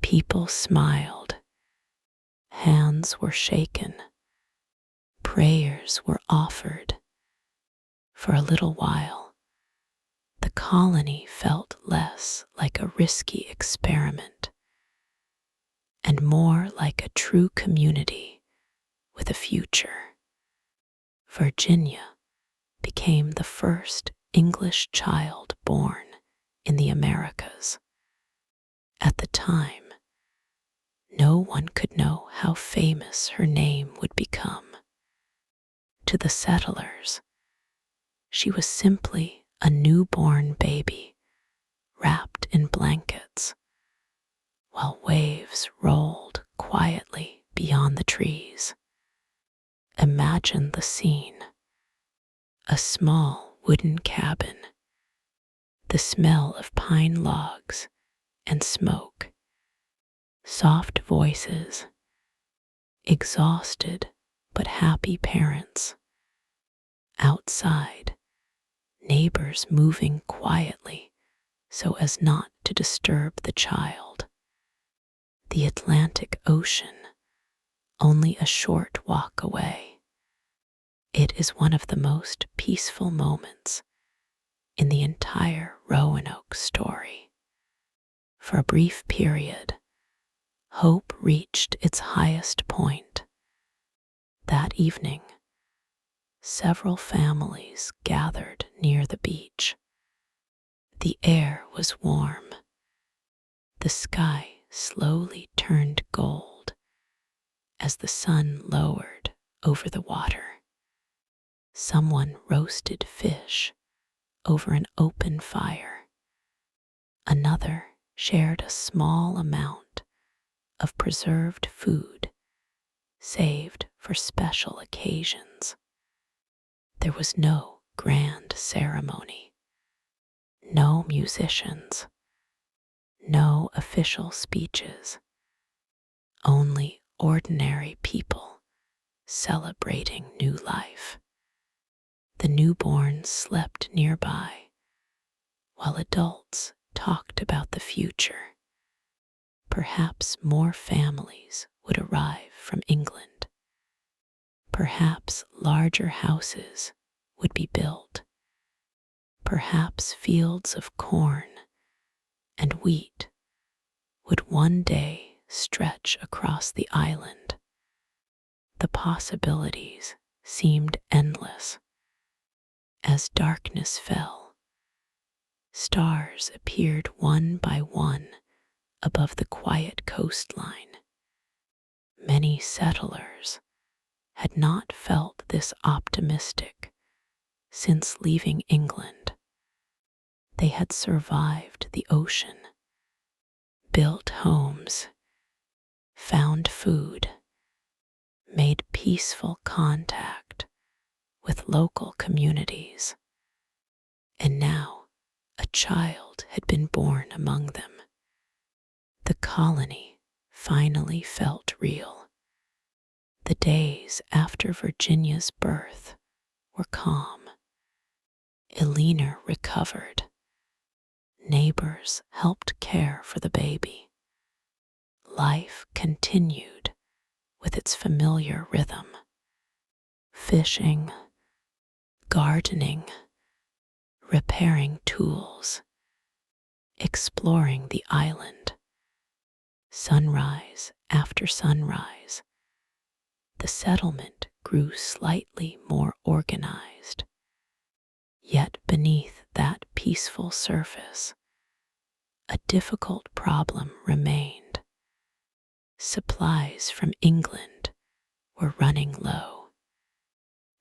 People smiled, hands were shaken, prayers were offered. For a little while, the colony felt less like a risky experiment and more like a true community with a future. Virginia became the first English child born in the Americas. At the time, no one could know how famous her name would become. To the settlers, she was simply a newborn baby wrapped in blankets, while waves rolled quietly beyond the trees. Imagine the scene. A small wooden cabin, the smell of pine logs and smoke, soft voices, exhausted but happy parents. Outside, neighbors moving quietly so as not to disturb the child. The Atlantic Ocean, only a short walk away. It is one of the most peaceful moments in the entire Roanoke story. For a brief period, hope reached its highest point. That evening, several families gathered near the beach. The air was warm. The sky slowly turned gold as the sun lowered over the water. Someone roasted fish over an open fire. Another shared a small amount of preserved food saved for special occasions. There was no grand ceremony, no musicians, no official speeches, only ordinary people celebrating new life. The newborns slept nearby, while adults talked about the future. Perhaps more families would arrive from England. Perhaps larger houses would be built. Perhaps fields of corn and wheat would one day stretch across the island. The possibilities seemed endless. As darkness fell, stars appeared one by one above the quiet coastline. Many settlers had not felt this optimistic since leaving England. They had survived the ocean, built homes, found food, made peaceful contact with local communities, and now a child had been born among them. The colony finally felt real. The days after Virginia's birth were calm. Elena recovered. Neighbors helped care for the baby. Life continued with its familiar rhythm. Fishing, gardening, repairing tools, exploring the island. Sunrise after sunrise, the settlement grew slightly more organized. Yet beneath that peaceful surface, a difficult problem remained. Supplies from England were running low.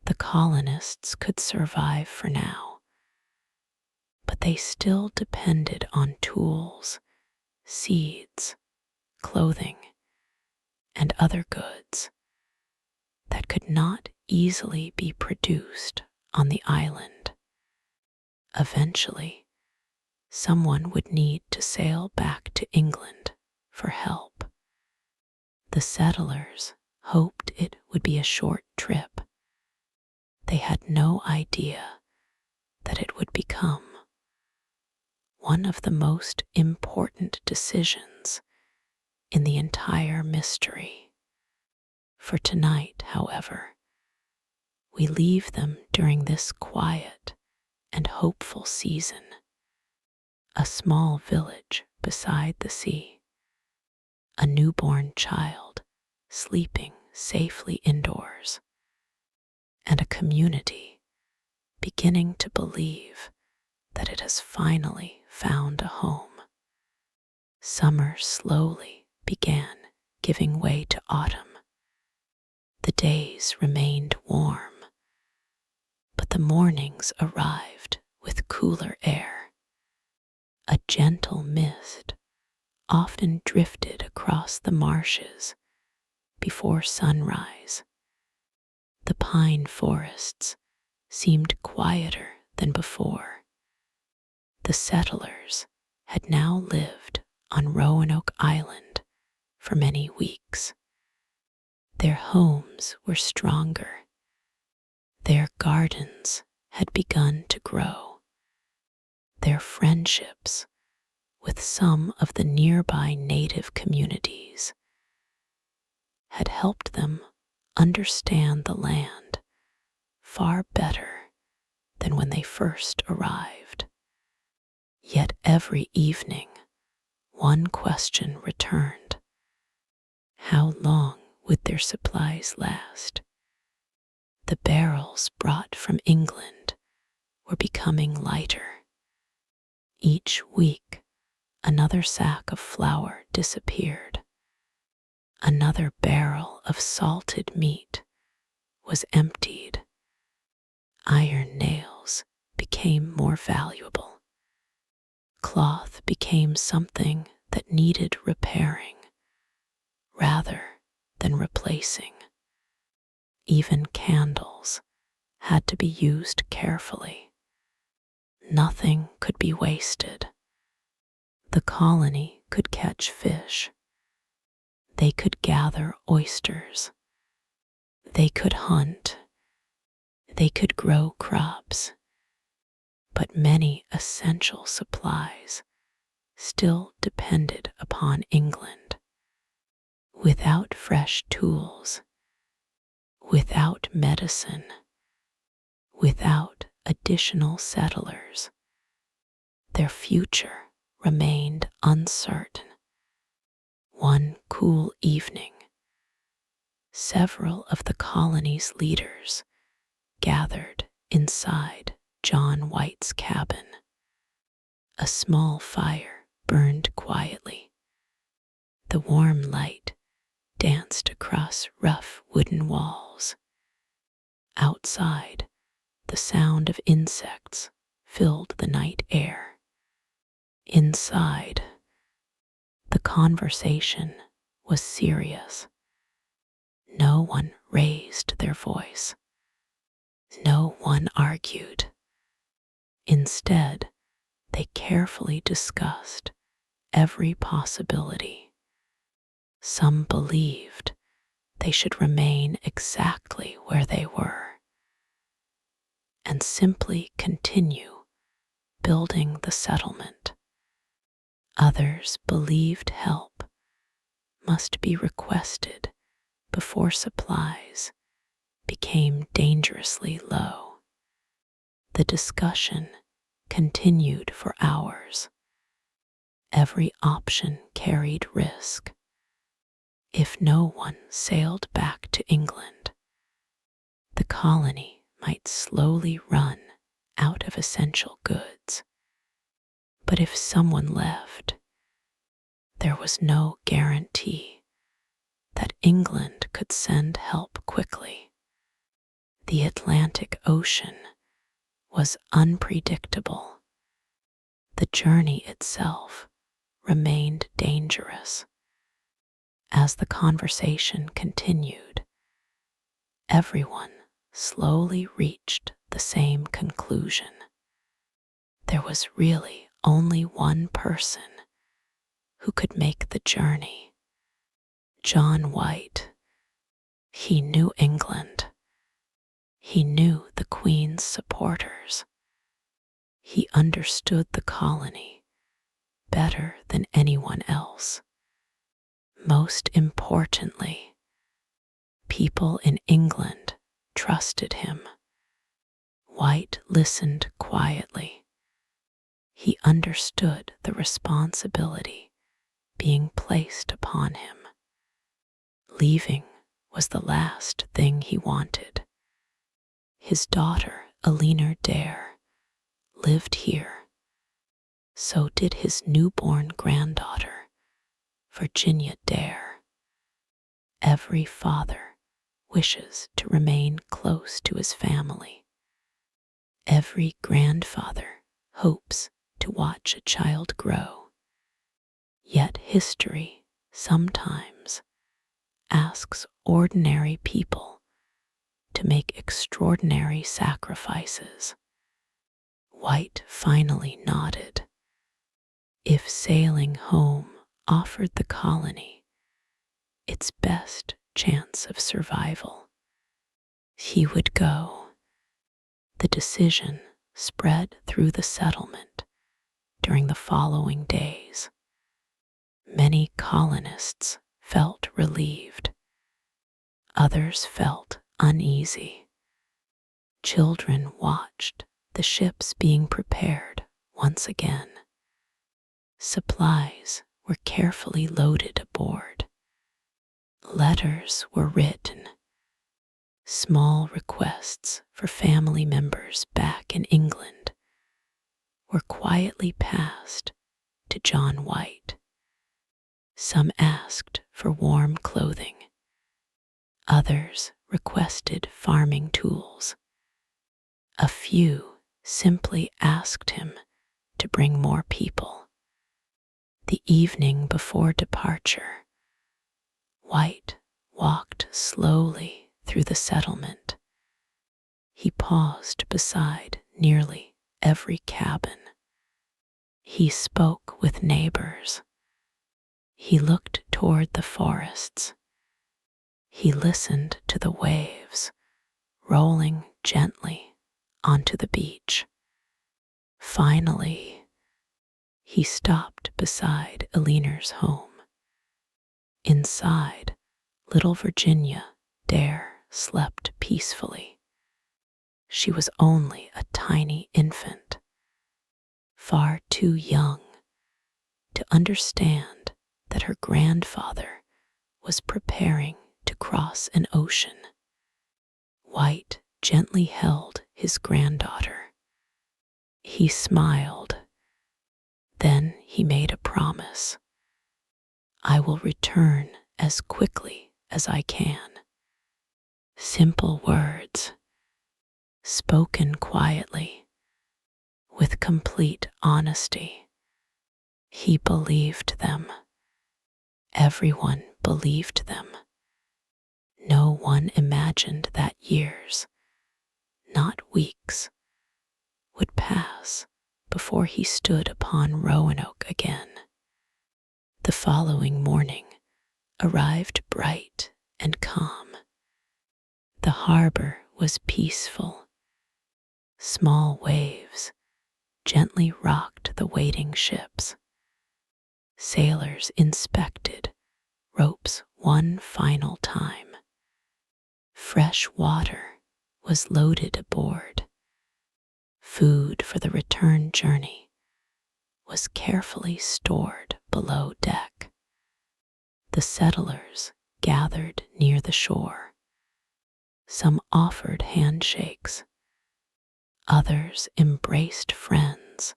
The colonists could survive for now, but they still depended on tools, seeds, clothing, and other goods that could not easily be produced on the island. Eventually, someone would need to sail back to England for help. The settlers hoped it would be a short trip. They had no idea that it would become one of the most important decisions in the entire mystery. For tonight, however, we leave them during this quiet and hopeful season. A small village beside the sea, a newborn child sleeping safely indoors, and a community beginning to believe that it has finally found a home. Summer slowly began giving way to autumn. The days remained warm, but the mornings arrived with cooler air. A gentle mist often drifted across the marshes before sunrise. The pine forests seemed quieter than before. The settlers had now lived on Roanoke Island for many weeks. Their homes were stronger. Their gardens had begun to grow. Their friendships with some of the nearby native communities had helped them understand the land far better than when they first arrived. Yet every evening, one question returned: how long would their supplies last? The barrels brought from England were becoming lighter. Each week, another sack of flour disappeared. Another barrel of salted meat was emptied. Iron nails became more valuable. Cloth became something that needed repairing rather than replacing. Even candles had to be used carefully. Nothing could be wasted. The colony could catch fish. They could gather oysters. They could hunt. They could grow crops. But many essential supplies still depended upon England. Without fresh tools, without medicine, without additional settlers, their future remained uncertain. One cool evening, several of the colony's leaders gathered inside John White's cabin. A small fire burned quietly. The warm light danced across rough wooden walls. Outside, the sound of insects filled the night air. Inside, the conversation was serious. No one raised their voice. No one argued. Instead, they carefully discussed every possibility. Some believed they should remain exactly where they were and simply continue building the settlement. Others believed help must be requested before supplies became dangerously low. The discussion continued for hours. Every option carried risk. If no one sailed back to England, the colony might slowly run out of essential goods. But if someone left, there was no guarantee that England could send help quickly. The Atlantic Ocean was unpredictable. The journey itself remained dangerous. As the conversation continued, everyone slowly reached the same conclusion. There was really only one person who could make the journey: John White. He knew England. He knew the Queen's supporters. He understood the colony better than anyone else. Most importantly, people in England trusted him. White listened quietly. He understood the responsibility being placed upon him. Leaving was the last thing he wanted. His daughter, Eleanor Dare, lived here. So did his newborn granddaughter, Virginia Dare. Every father wishes to remain close to his family. Every grandfather hopes to watch a child grow. Yet history sometimes asks ordinary people to make extraordinary sacrifices. White finally nodded. If sailing home offered the colony its best chance of survival, he would go. The decision spread through the settlement during the following days. Many colonists felt relieved. Others felt uneasy. Children watched the ships being prepared once again. Supplies were carefully loaded aboard. Letters were written. Small requests for family members back in England were quietly passed to John White. Some asked for warm clothing. Others requested farming tools. A few simply asked him to bring more people. The evening before departure, White walked slowly through the settlement. He paused beside nearly every cabin. He spoke with neighbors. He looked toward the forests. He listened to the waves rolling gently onto the beach. Finally, he stopped beside Eleanor's home. Inside, little Virginia Dare slept peacefully. She was only a tiny infant, far too young to understand that her grandfather was preparing to cross an ocean. White gently held his granddaughter. He smiled. Then he made a promise. "I will return as quickly as I can." Simple words, spoken quietly, with complete honesty. He believed them. Everyone believed them. No one imagined that years, not weeks, would pass before he stood upon Roanoke again. The following morning arrived bright and calm. The harbor was peaceful. Small waves gently rocked the waiting ships. Sailors inspected ropes one final time. Fresh water was loaded aboard. Food for the return journey was carefully stored below deck. The settlers gathered near the shore. Some offered handshakes. Others embraced friends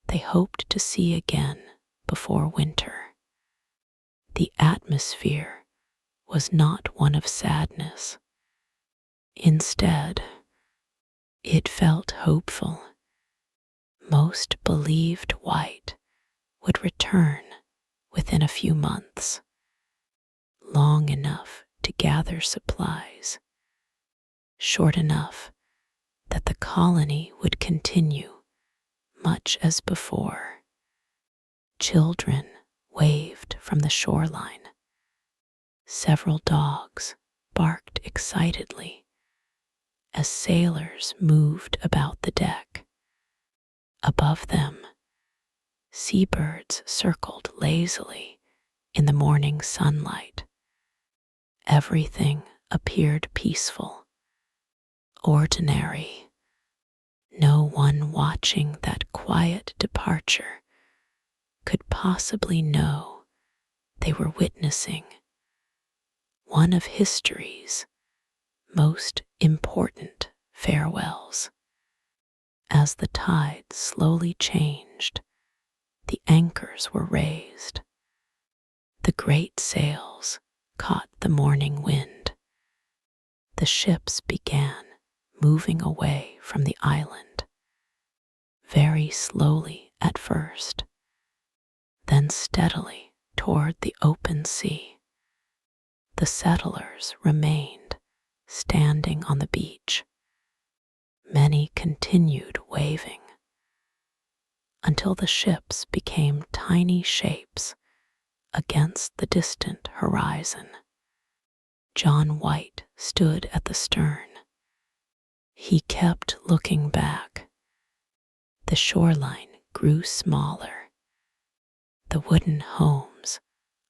they hoped to see again before winter. The atmosphere was not one of sadness. Instead, it felt hopeful. Most believed White would return within a few months, long enough to gather supplies, short enough that the colony would continue much as before. Children waved from the shoreline. Several dogs barked excitedly as sailors moved about the deck. Above them, seabirds circled lazily in the morning sunlight. Everything appeared peaceful, ordinary. No one watching that quiet departure could possibly know they were witnessing one of history's most important farewells. As the tide slowly changed, the anchors were raised. The great sails caught the morning wind. The ships began moving away from the island, very slowly at first, then steadily toward the open sea. The settlers remained standing on the beach. Many continued waving until the ships became tiny shapes against the distant horizon. John White stood at the stern. He kept looking back. The shoreline grew smaller. The wooden homes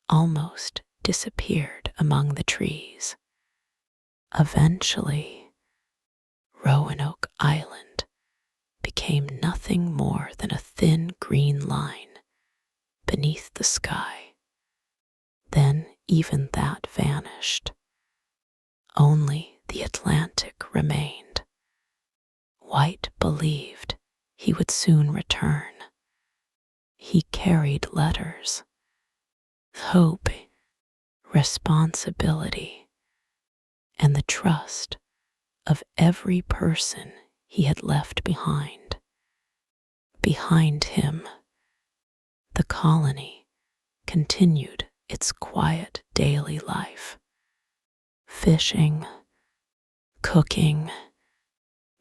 almost disappeared among the trees. Eventually, Roanoke Island became nothing more than a thin green line beneath the sky. Then even that vanished. Only the Atlantic remained. White believed he would soon return. He carried letters, hope, responsibility, and the trust of every person he had left behind. Behind him, the colony continued its quiet daily life. Fishing, cooking,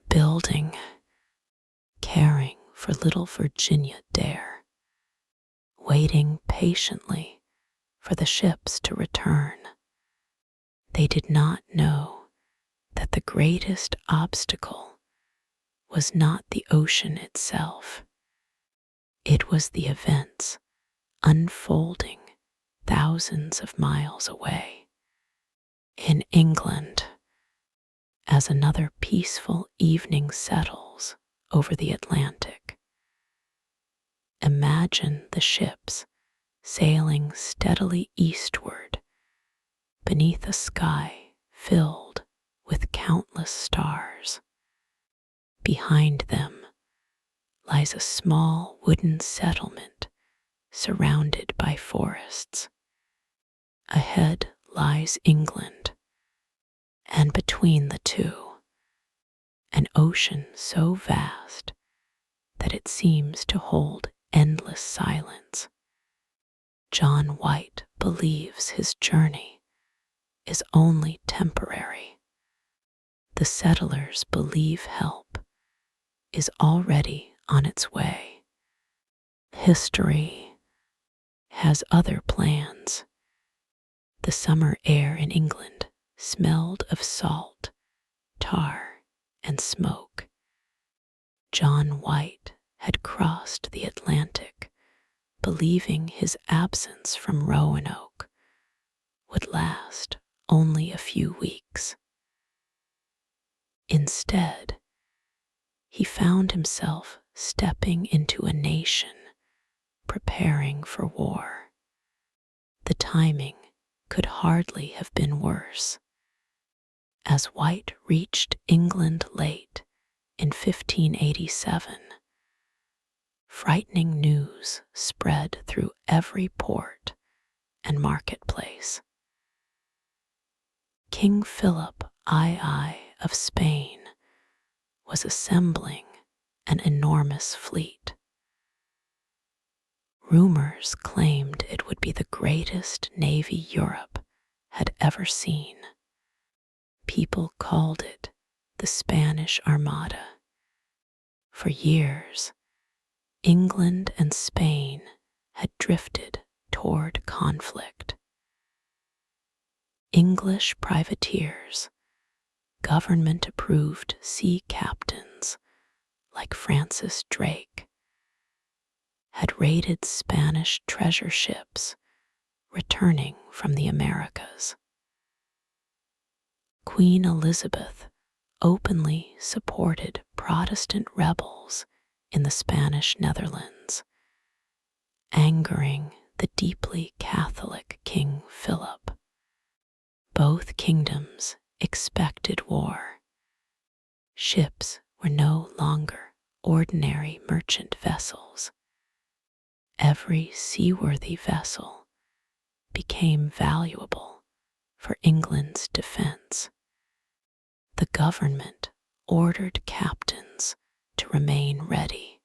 building, caring for little Virginia Dare, waiting patiently for the ships to return. They did not know that the greatest obstacle was not the ocean itself. It was the events unfolding thousands of miles away. In England, as another peaceful evening settles over the Atlantic, imagine the ships sailing steadily eastward beneath a sky filled with countless stars. Behind them lies a small wooden settlement surrounded by forests. Ahead lies England, and between the two, an ocean so vast that it seems to hold endless silence. John White believes his journey is only temporary. The settlers believe help is already on its way. History has other plans. The summer air in England smelled of salt, tar, and smoke. John White had crossed the Atlantic, believing his absence from Roanoke would last only a few weeks. Instead, he found himself stepping into a nation preparing for war. The timing could hardly have been worse. As White reached England late in 1587, frightening news spread through every port and marketplace. King Philip II of Spain was assembling an enormous fleet. Rumors claimed it would be the greatest navy Europe had ever seen. People called it the Spanish Armada. For years, England and Spain had drifted toward conflict. English privateers, government-approved sea captains like Francis Drake, had raided Spanish treasure ships returning from the Americas. Queen Elizabeth openly supported Protestant rebels in the Spanish Netherlands, angering the deeply Catholic King Philip. Both kingdoms expected war. Ships were no longer ordinary merchant vessels. Every seaworthy vessel became valuable for England's defense. The government ordered captains to remain ready.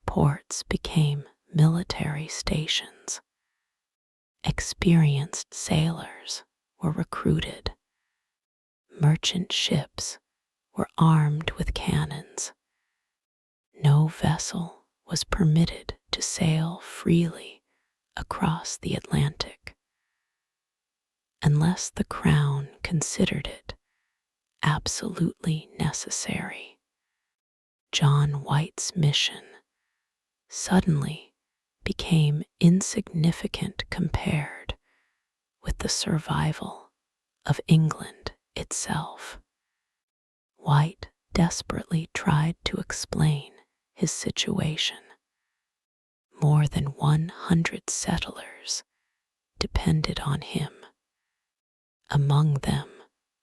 Ports became military stations. Experienced sailors were recruited. Merchant ships were armed with cannons. No vessel was permitted to sail freely across the Atlantic unless the Crown considered it absolutely necessary. John White's mission suddenly became insignificant compared with the survival of England itself. White desperately tried to explain his situation. More than 100 settlers depended on him. Among them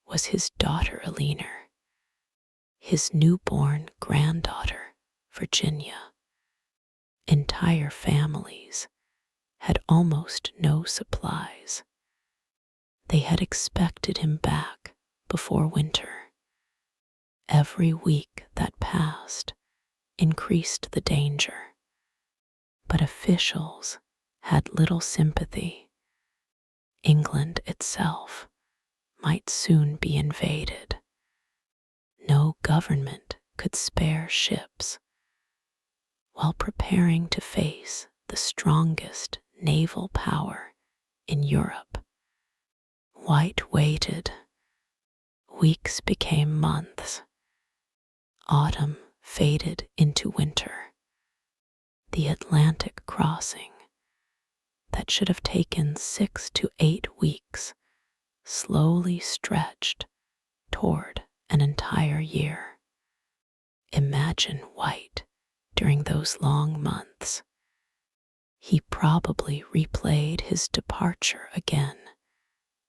was his daughter Eleanor, his newborn granddaughter Virginia. Entire families had almost no supplies. They had expected him back before winter. Every week that passed increased the danger, but officials had little sympathy. England itself might soon be invaded. No government could spare ships. While preparing to face the strongest naval power in Europe, White waited. Weeks became months. Autumn faded into winter. The Atlantic crossing, that should have taken 6 to 8 weeks, slowly stretched toward an entire year. Imagine White during those long months. He probably replayed his departure again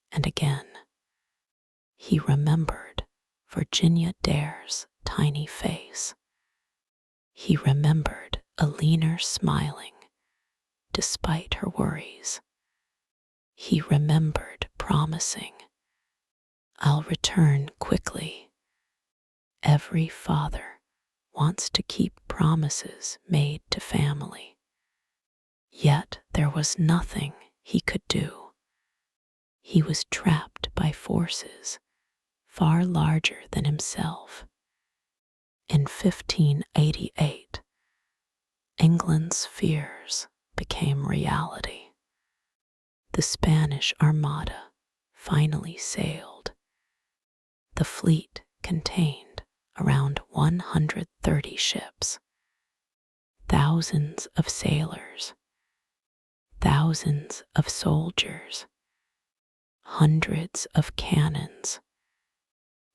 and again. He remembered Virginia Dare's tiny face. He remembered Alina smiling despite her worries. He remembered promising, "I'll return quickly." Every father wants to keep promises made to family. Yet there was nothing he could do. He was trapped by forces far larger than himself. In 1588, England's fears became reality. The Spanish Armada finally sailed. The fleet contained around 130 ships, thousands of sailors, thousands of soldiers, hundreds of cannons.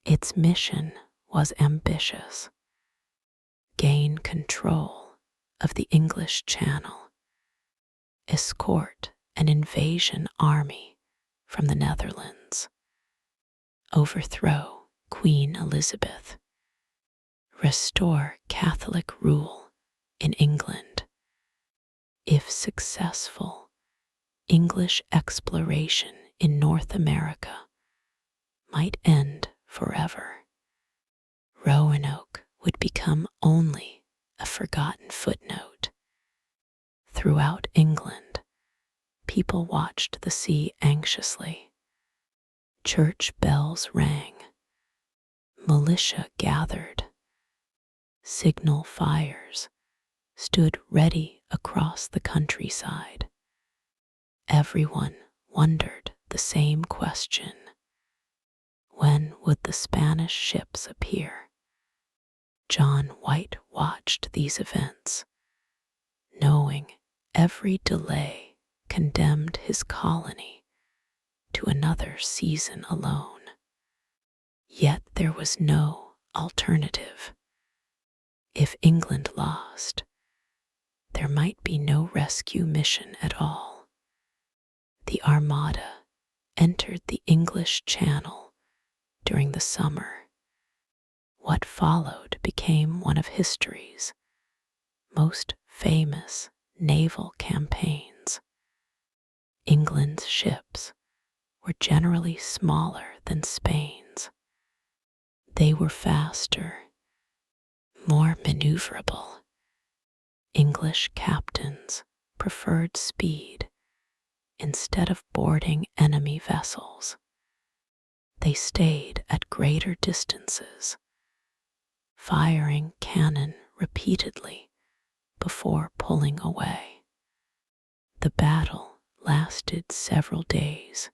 Its mission was ambitious: gain control of the English Channel, escort an invasion army from the Netherlands, overthrow Queen Elizabeth, restore Catholic rule in England. If successful, English exploration in North America might end forever. Roanoke would become only a forgotten footnote. Throughout England, people watched the sea anxiously. Church bells rang. Militia gathered. Signal fires stood ready across the countryside. Everyone wondered the same question: when would the Spanish ships appear? John White watched these events, knowing every delay condemned his colony to another season alone. Yet there was no alternative. If England lost, there might be no rescue mission at all. The Armada entered the English Channel during the summer. What followed became one of history's most famous naval campaigns. England's ships were generally smaller than Spain's. They were faster, more maneuverable. English captains preferred speed instead of boarding enemy vessels. They stayed at greater distances, firing cannon repeatedly before pulling away. The battle lasted several days.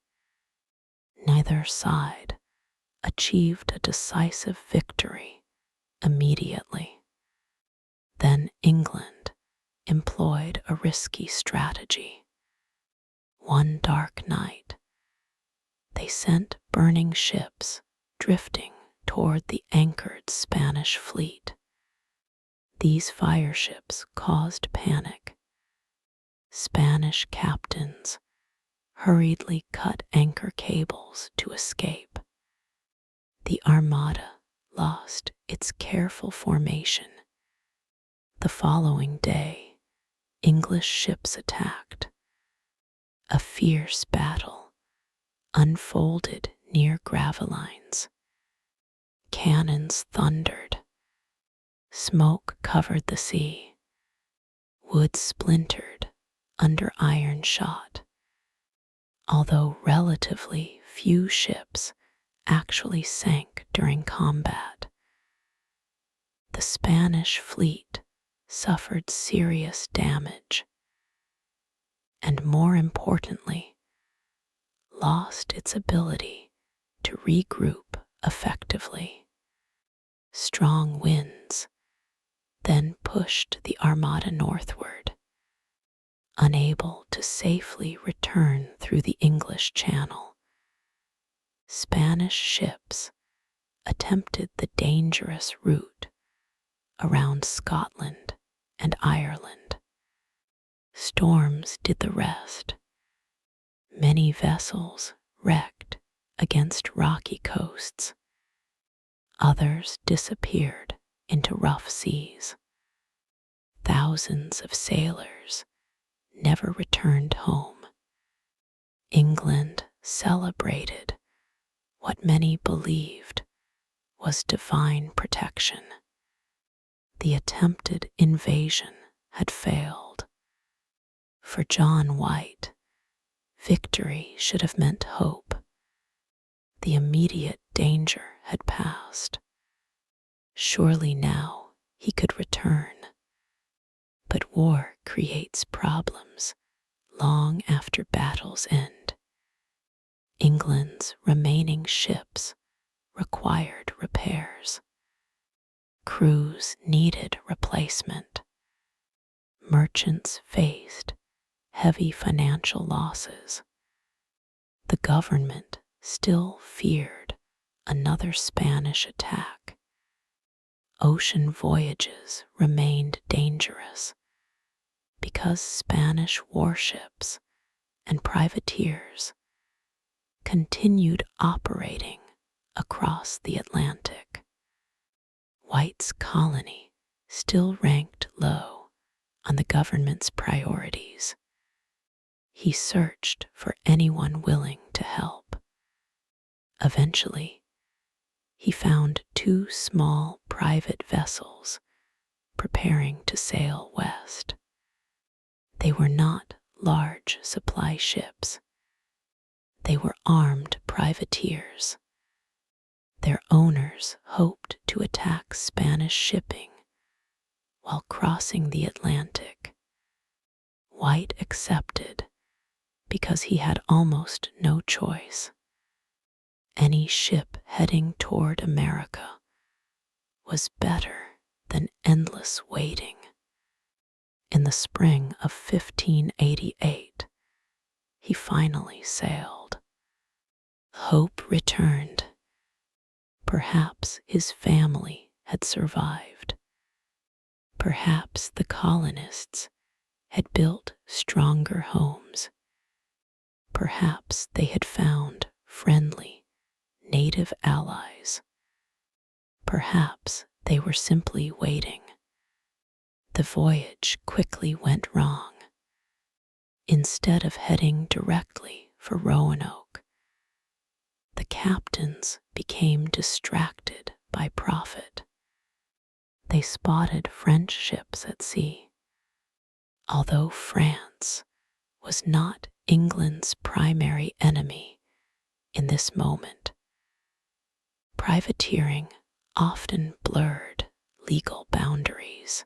Neither side achieved a decisive victory immediately. Then England employed a risky strategy. One dark night, they sent burning ships drifting toward the anchored Spanish fleet. These fireships caused panic. Spanish captains hurriedly cut anchor cables to escape. The Armada lost its careful formation. The following day, English ships attacked. A fierce battle unfolded near Gravelines. Cannons thundered. Smoke covered the sea. Wood splintered under iron shot. Although relatively few ships actually sank during combat, the Spanish fleet suffered serious damage, and more importantly, lost its ability to regroup effectively. Strong winds then pushed the Armada northward. Unable to safely return through the English Channel, Spanish ships attempted the dangerous route around Scotland and Ireland. Storms did the rest. Many vessels wrecked against rocky coasts. Others disappeared into rough seas. Thousands of sailors never returned home. England celebrated what many believed was divine protection. The attempted invasion had failed. For John White, victory should have meant hope. The immediate danger had passed. Surely now he could return. But war creates problems long after battles end. England's remaining ships required repairs. Crews needed replacement. Merchants faced heavy financial losses. The government still feared another Spanish attack. Ocean voyages remained dangerous because Spanish warships and privateers continued operating across the Atlantic. White's colony still ranked low on the government's priorities. He searched for anyone willing to help. Eventually, he found 2 small private vessels preparing to sail west. They were not large supply ships. They were armed privateers. Their owners hoped to attack Spanish shipping while crossing the Atlantic. White accepted because he had almost no choice. Any ship heading toward America was better than endless waiting. In the spring of 1588, he finally sailed. Hope returned. Perhaps his family had survived. Perhaps the colonists had built stronger homes. Perhaps they had found friendly native allies. Perhaps they were simply waiting. The voyage quickly went wrong. Instead of heading directly for Roanoke, the captains became distracted by profit. They spotted French ships at sea. Although France was not England's primary enemy in this moment, privateering often blurred legal boundaries.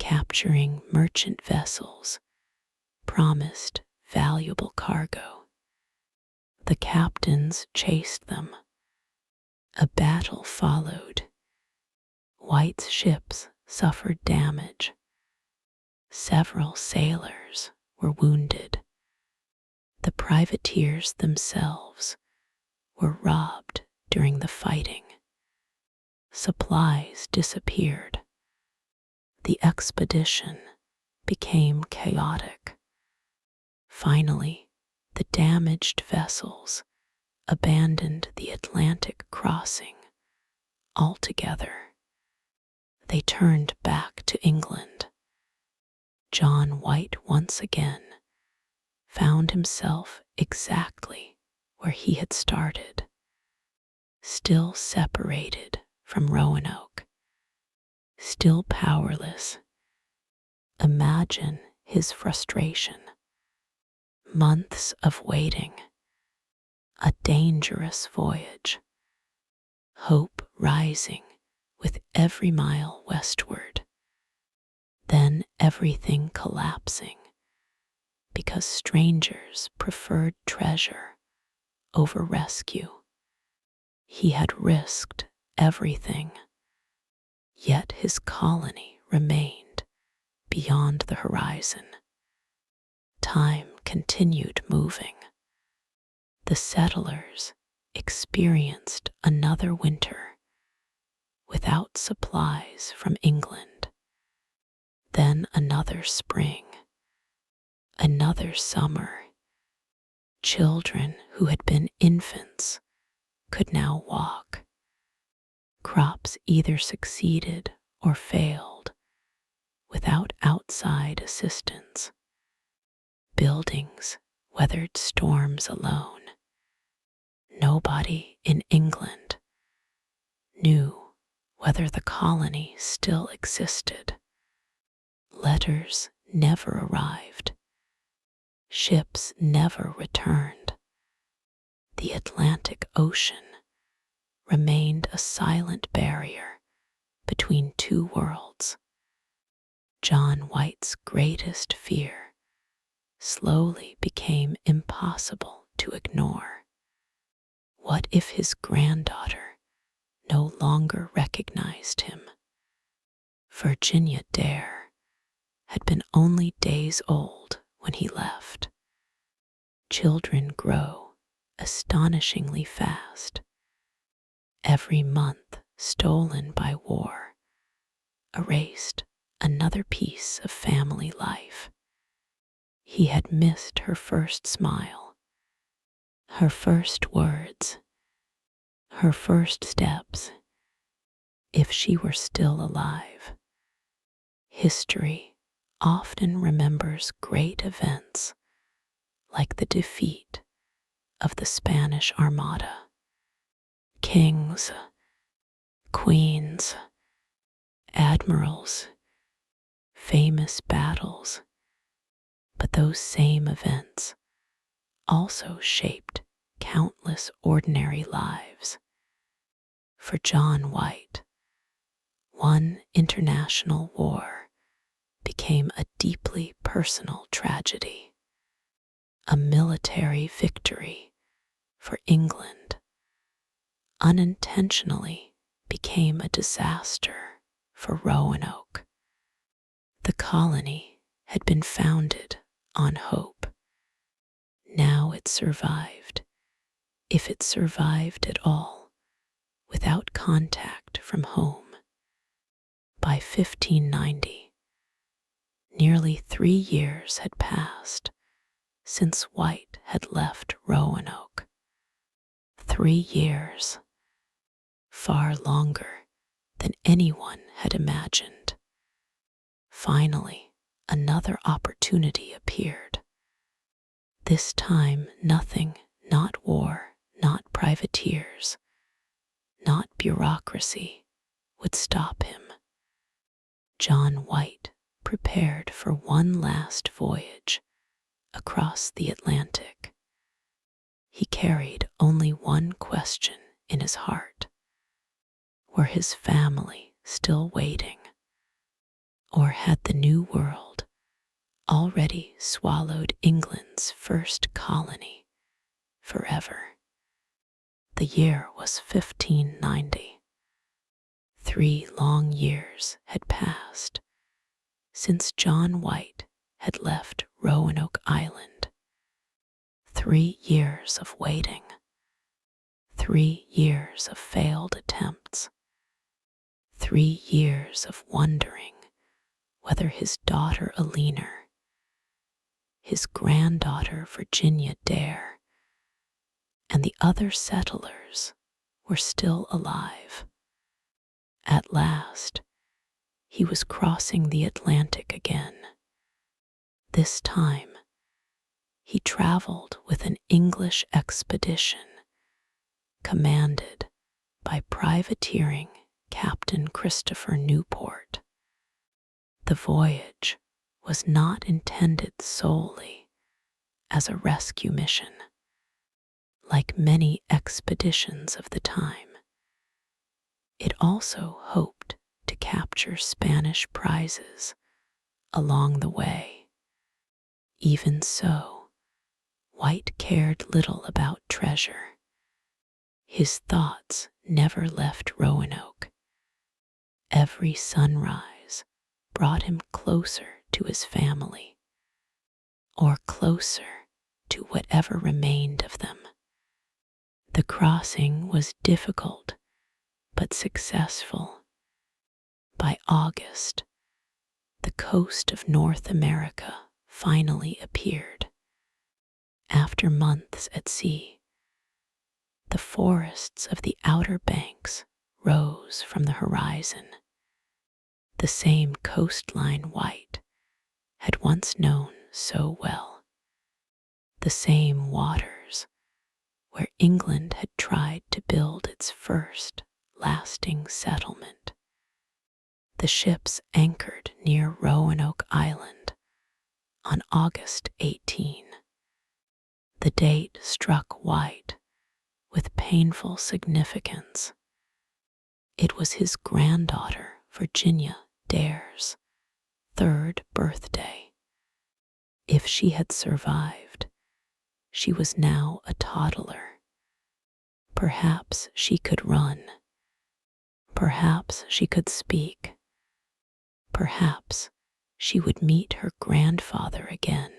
Capturing merchant vessels promised valuable cargo. The captains chased them. A battle followed. White's ships suffered damage. Several sailors were wounded. The privateers themselves were robbed during the fighting. Supplies disappeared. The expedition became chaotic. Finally, the damaged vessels abandoned the Atlantic crossing altogether. They turned back to England. John White once again found himself exactly where he had started, still separated from Roanoke, still powerless. Imagine his frustration. Months of waiting, a dangerous voyage, hope rising with every mile westward, then everything collapsing because strangers preferred treasure over rescue. He had risked everything, yet his colony remained beyond the horizon. Time continued moving. The settlers experienced another winter without supplies from England, then another spring another summer. Children who had been infants could now walk. Crops either succeeded or failed without outside assistance. Buildings weathered storms alone. Nobody in England knew whether the colony still existed. Letters never arrived. Ships never returned. The Atlantic Ocean remained a silent barrier between two worlds. John White's greatest fear slowly became impossible to ignore. What if his granddaughter no longer recognized him? Virginia Dare had been only days old when he left. Children grow astonishingly fast. Every month stolen by war erased another piece of family life. He had missed her first smile, her first words, her first steps, if she were still alive. History often remembers great events like the defeat of the Spanish Armada. Kings, queens, admirals, famous battles, but those same events also shaped countless ordinary lives. For John White, one international war became a deeply personal tragedy. A military victory for England unintentionally became a disaster for Roanoke. The colony had been founded on hope. Now it survived, if it survived at all, without contact from home. By 1590, nearly 3 years had passed since White had left Roanoke. 3 years, far longer than anyone had imagined. Finally, another opportunity appeared. This time, nothing, not war, not privateers, not bureaucracy, would stop him. John White prepared for one last voyage across the Atlantic. He carried only one question in his heart. Were his family still waiting? Or had the New World already swallowed England's first colony forever? The year was 1590. 3 long years had passed since John White had left Roanoke Island. 3 years of waiting. 3 years of failed attempts. 3 years of wondering whether his daughter Eleanor, his granddaughter Virginia Dare, and the other settlers were still alive. At last, he was crossing the Atlantic again. This time, he traveled with an English expedition commanded by privateering Captain Christopher Newport. The voyage was not intended solely as a rescue mission. Like many expeditions of the time, it also hoped to capture Spanish prizes along the way. Even so, White cared little about treasure. His thoughts never left Roanoke. Every sunrise brought him closer to his family, or closer to whatever remained of them. The crossing was difficult, but successful. By August, the coast of North America finally appeared. After months at sea, the forests of the Outer Banks rose from the horizon. The same coastline White had once known so well. The same waters where England had tried to build its first lasting settlement. The ships anchored near Roanoke Island on August 18. The date struck White with painful significance. It was his granddaughter, Virginia Dare's, third birthday. If she had survived, she was now a toddler. Perhaps she could run. Perhaps she could speak. Perhaps she would meet her grandfather again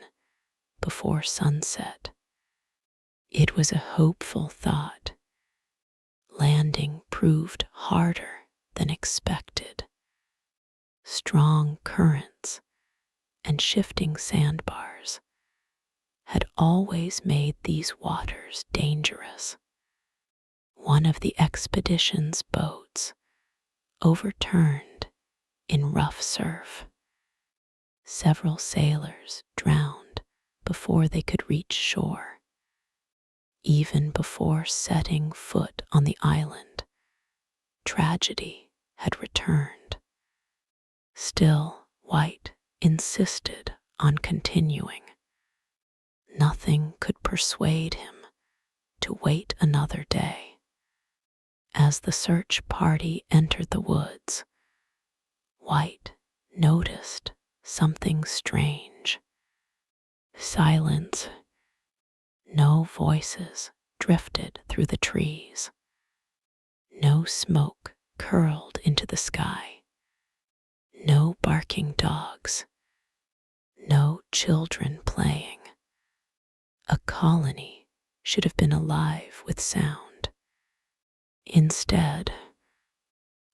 before sunset. It was a hopeful thought. Landing proved harder than expected. Strong currents and shifting sandbars had always made these waters dangerous. One of the expedition's boats overturned in rough surf. Several sailors drowned before they could reach shore. Even before setting foot on the island, tragedy had returned. Still, White insisted on continuing. Nothing could persuade him to wait another day. As the search party entered the woods, White noticed something strange. Silence. No voices drifted through the trees. No smoke curled into the sky. No barking dogs. No children playing. A colony should have been alive with sound. Instead,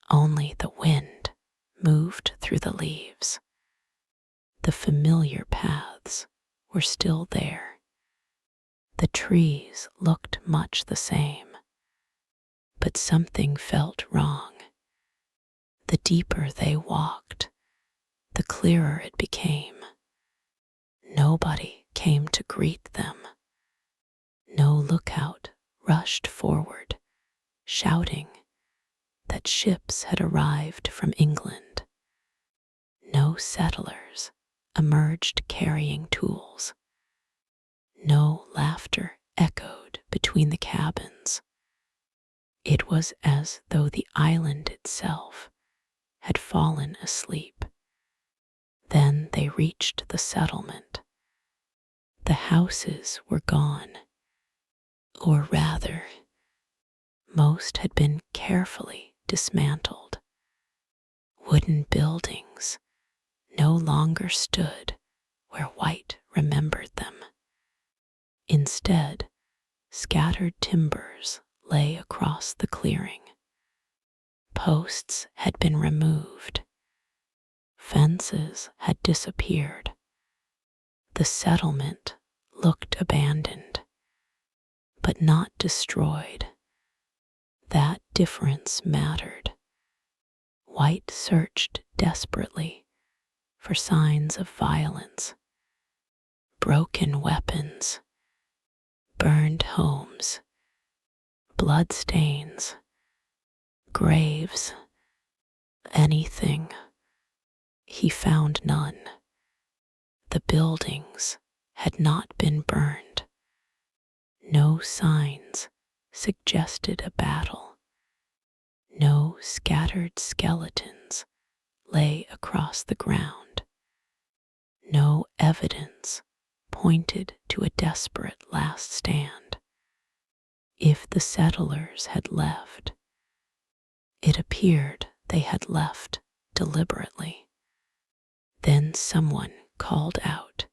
only the wind moved through the leaves. The familiar paths were still there. The trees looked much the same, but something felt wrong. The deeper they walked, the clearer it became. Nobody came to greet them. No lookout rushed forward, shouting that ships had arrived from England. No settlers emerged carrying tools. No laughter echoed between the cabins. It was as though the island itself had fallen asleep. Then they reached the settlement. The houses were gone, or rather, most had been carefully dismantled. Wooden buildings no longer stood where White remembered them. Instead, scattered timbers lay across the clearing. Posts had been removed. Fences had disappeared. The settlement looked abandoned, but not destroyed. That difference mattered. White searched desperately for signs of violence. Broken weapons, burned homes, bloodstains, graves, anything. He found none. The buildings had not been burned. No signs suggested a battle. No scattered skeletons lay across the ground. No evidence pointed to a desperate last stand. If the settlers had left, it appeared they had left deliberately. Then someone called out.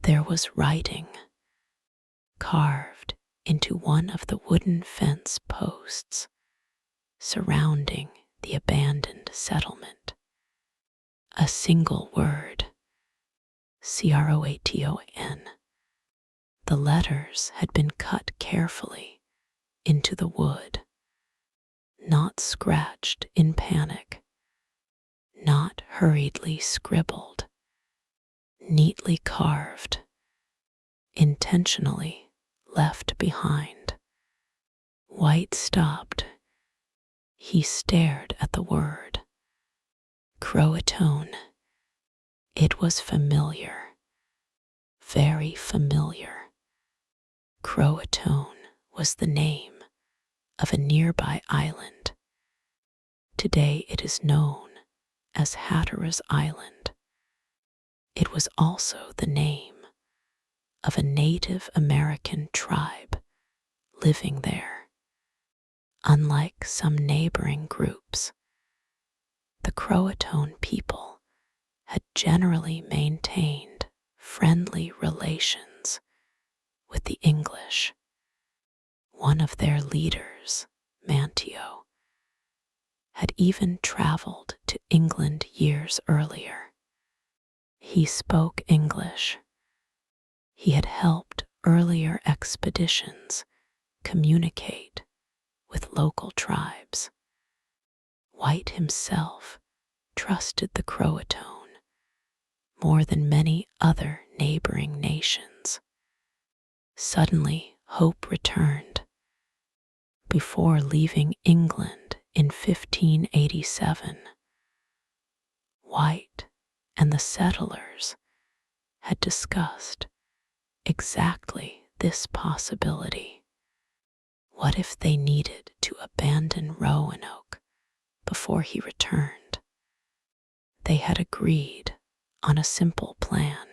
There was writing carved into one of the wooden fence posts surrounding the abandoned settlement. A single word, Croaton. The letters had been cut carefully into the wood, not scratched in panic, not hurriedly scribbled, neatly carved, intentionally left behind. White stopped. He stared at the word. Croatoan. It was familiar, very familiar. Croatoan was the name of a nearby island. Today it is known as Hatteras Island. It was also the name of a Native American tribe living there. Unlike some neighboring groups, the Croatoan people had generally maintained friendly relations with the English. One of their leaders, Manteo, had even traveled to England years earlier. He spoke English. He had helped earlier expeditions communicate with local tribes. White himself trusted the Croatoan more than many other neighboring nations. Suddenly, hope returned. Before leaving England in 1587, White and the settlers had discussed exactly this possibility. What if they needed to abandon Roanoke before he returned? They had agreed on a simple plan.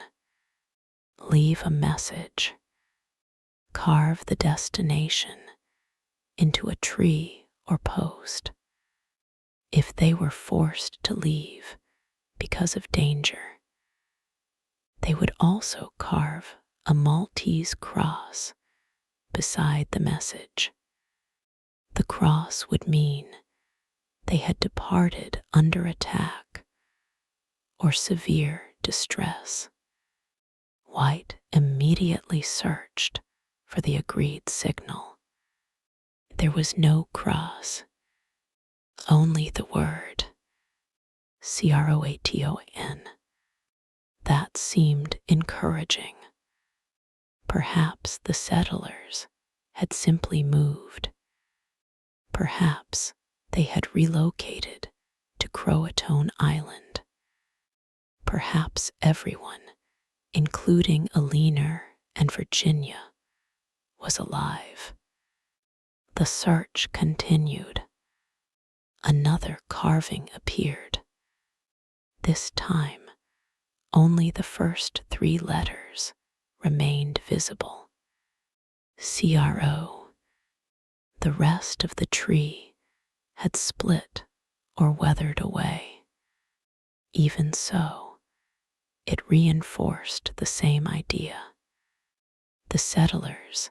Leave a message. Carve the destination into a tree or post. If they were forced to leave because of danger, they would also carve a Maltese cross beside the message. The cross would mean they had departed under attack or severe distress. White immediately searched for the agreed signal. There was no cross, only the word Croatoan. That seemed encouraging. Perhaps the settlers had simply moved. Perhaps they had relocated to Croatoan Island. Perhaps everyone, including Eleanor and Virginia, was alive. The search continued. Another carving appeared. This time, only the first 3 letters remained visible. CRO. The rest of the tree had split or weathered away. Even so, it reinforced the same idea. The settlers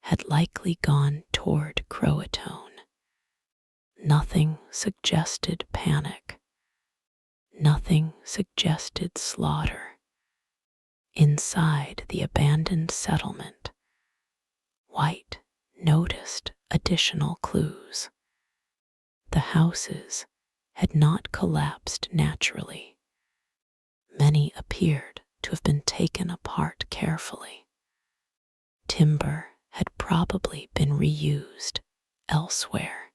had likely gone toward Croatoan. Nothing suggested panic. Nothing suggested slaughter. Inside the abandoned settlement, White noticed additional clues. The houses had not collapsed naturally. Many appeared to have been taken apart carefully. Timber had probably been reused elsewhere.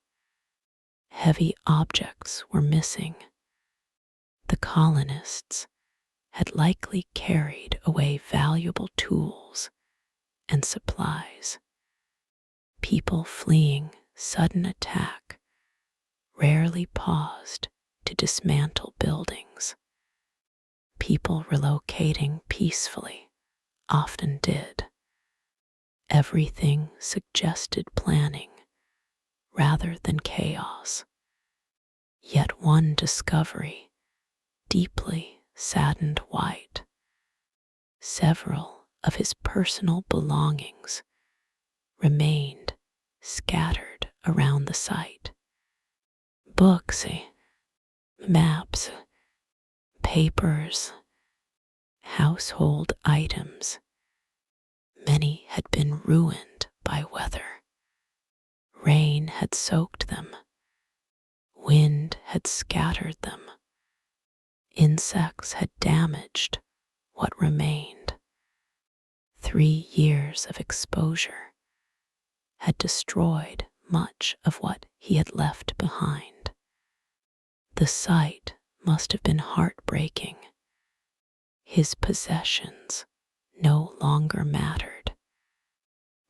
Heavy objects were missing. The colonists had likely carried away valuable tools and supplies. People fleeing sudden attack rarely paused to dismantle buildings. People relocating peacefully often did. Everything suggested planning rather than chaos. Yet one discovery deeply saddened White. Several of his personal belongings remained scattered around the site. Books, maps, papers, household items. Many had been ruined by weather. Rain had soaked them. Wind had scattered them. Insects had damaged what remained. 3 years of exposure had destroyed much of what he had left behind. The sight must have been heartbreaking. His possessions no longer mattered,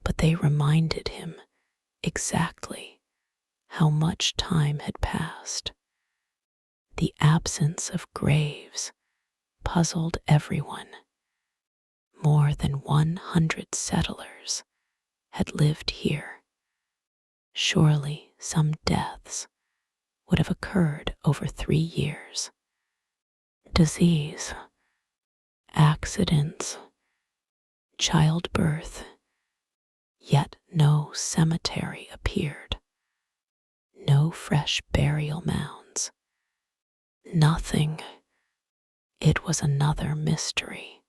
but they reminded him exactly how much time had passed. The absence of graves puzzled everyone. More than 100 settlers had lived here. Surely some deaths would have occurred over 3 years. Disease, accidents, childbirth, yet no cemetery appeared. No fresh burial mounds. Nothing. It was another mystery.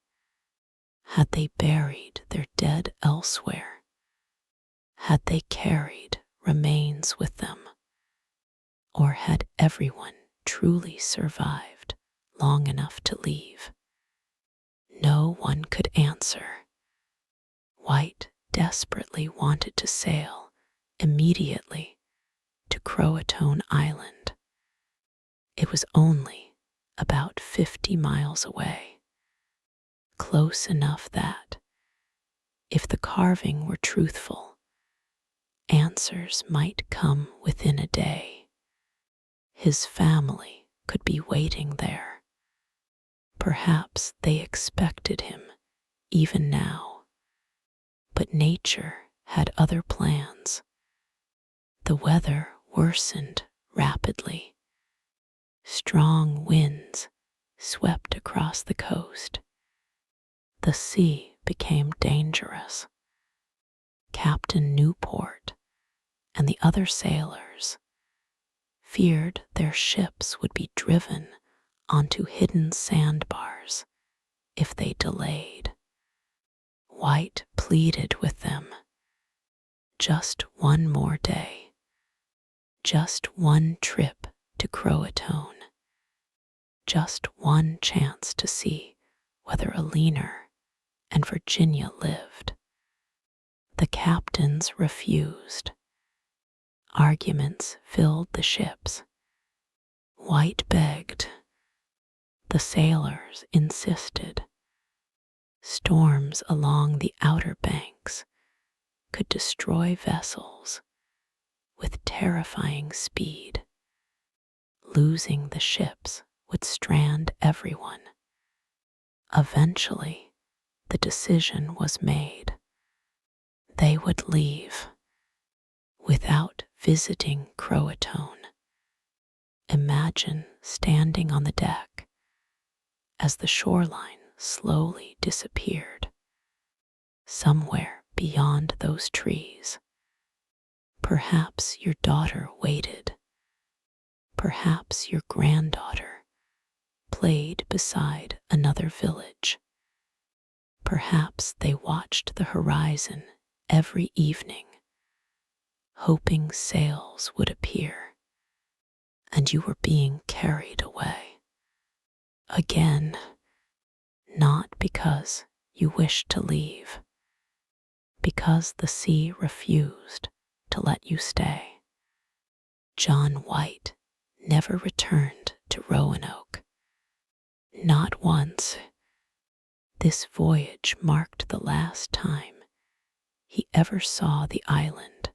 Had they buried their dead elsewhere? Had they carried remains with them? Or had everyone truly survived long enough to leave? No one could answer. White desperately wanted to sail immediately to Roanoke Island. It was only about 50 miles away, close enough that, if the carving were truthful, answers might come within a day. His family could be waiting there. Perhaps they expected him even now, but nature had other plans. The weather worsened rapidly. Strong winds swept across the coast. The sea became dangerous. Captain Newport and the other sailors feared their ships would be driven onto hidden sandbars if they delayed. White pleaded with them. Just one more day. Just one trip to Roanoke. Just one chance to see whether Eleanor and Virginia lived. The captains refused. Arguments filled the ships. White begged. The sailors insisted. Storms along the outer banks could destroy vessels with terrifying speed. Losing the ships would strand everyone. Eventually, the decision was made. They would leave without visiting Roanoke. Imagine standing on the deck as the shoreline slowly disappeared. Somewhere beyond those trees, perhaps your daughter waited. Perhaps your granddaughter played beside another village. Perhaps they watched the horizon every evening, hoping sails would appear, and you were being carried away. Again, not because you wished to leave, because the sea refused to let you stay. John White never returned to Roanoke. Not once. This voyage marked the last time he ever saw the island.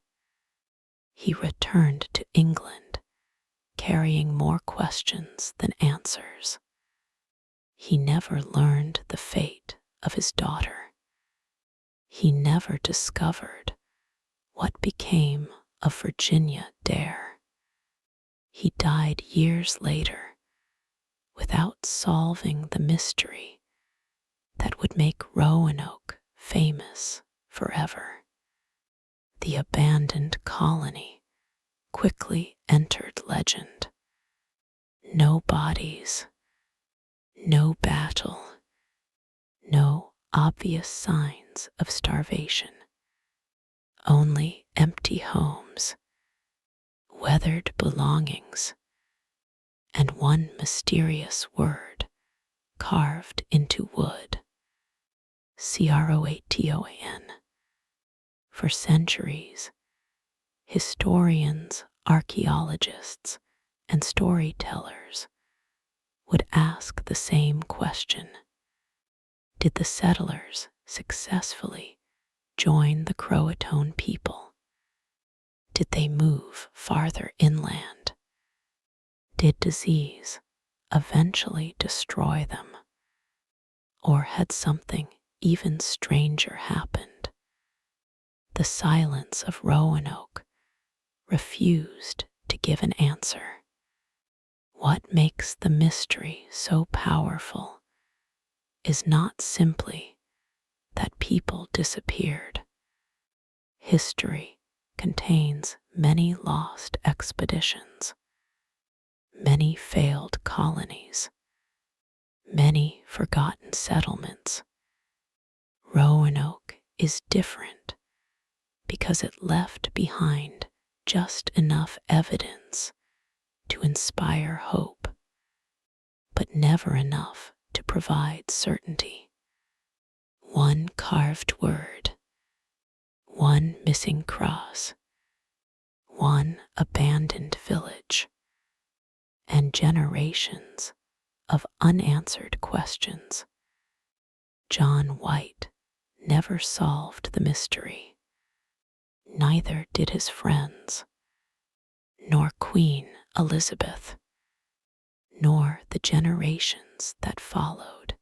He returned to England, carrying more questions than answers. He never learned the fate of his daughter. He never discovered what became of Virginia Dare. He died years later without solving the mystery that would make Roanoke famous forever. The abandoned colony quickly entered legend. No bodies, no battle, no obvious signs of starvation. Only empty homes, weathered belongings, and one mysterious word carved into wood. Croaton. For centuries, historians, archaeologists, and storytellers would ask the same question. Did the settlers successfully join the Croatoan people? Did they move farther inland? Did disease eventually destroy them? Or had something even stranger happened? The silence of Roanoke refused to give an answer. What makes the mystery so powerful is not simply that people disappeared. History contains many lost expeditions, many failed colonies, many forgotten settlements. Roanoke is different because it left behind just enough evidence to inspire hope, but never enough to provide certainty. One carved word, one missing cross, one abandoned village, and generations of unanswered questions. John White never solved the mystery. Neither did his friends, nor Queen Elizabeth, nor the generations that followed.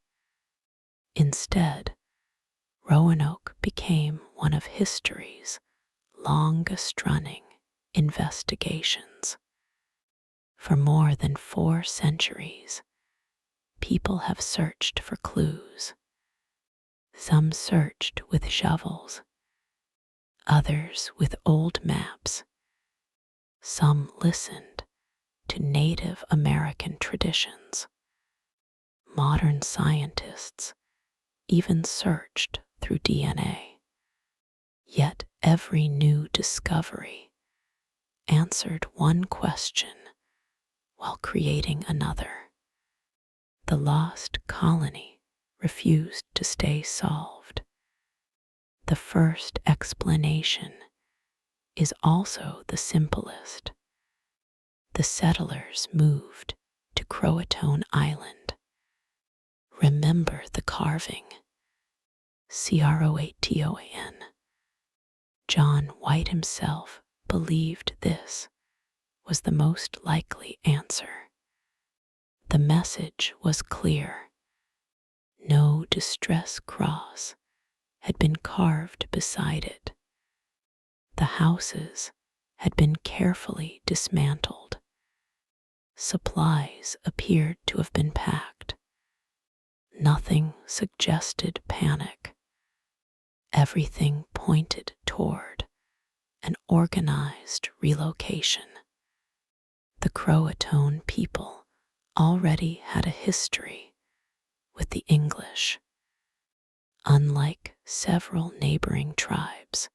Instead, Roanoke became one of history's longest-running investigations. For more than 4 centuries, people have searched for clues. Some searched with shovels, others with old maps. Some listened to Native American traditions. Modern scientists even searched through DNA. Yet every new discovery answered one question while creating another. The lost colony refused to stay solved. The first explanation is also the simplest. The settlers moved to Croatoan Island. Remember the carving. Croaton. John White himself believed this was the most likely answer. The message was clear. No distress cross had been carved beside it. The houses had been carefully dismantled. Supplies appeared to have been packed. Nothing suggested panic. Everything pointed toward an organized relocation. The Croatoan people already had a history with the English. Unlike several neighboring tribes,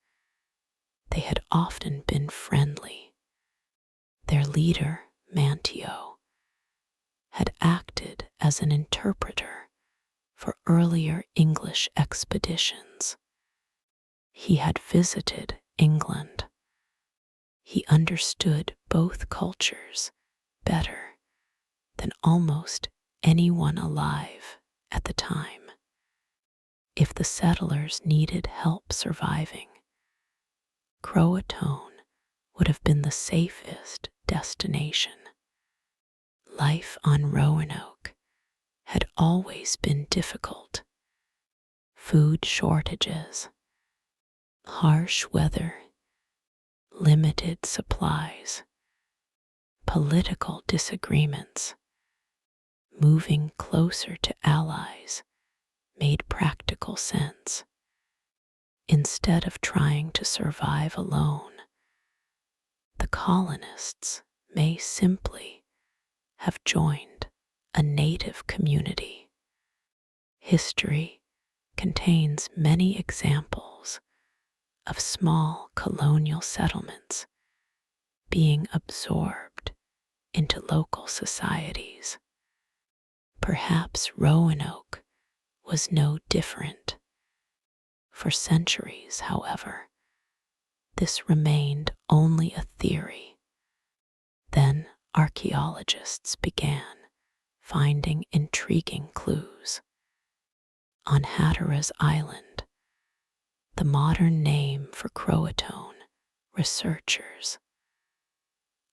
they had often been friendly. Their leader, Manteo, had acted as an interpreter for earlier English expeditions. He had visited England. He understood both cultures better than almost anyone alive at the time. If the settlers needed help surviving, Croatoan would have been the safest destination. Life on Roanoke had always been difficult. Food shortages, harsh weather, limited supplies, political disagreements. Moving closer to allies made practical sense. Instead of trying to survive alone, the colonists may simply have joined a native community. History contains many examples of small colonial settlements being absorbed into local societies. Perhaps Roanoke was no different. For centuries, however, this remained only a theory. Then archaeologists began finding intriguing clues. On Hatteras Island, the modern name for Croatoan, researchers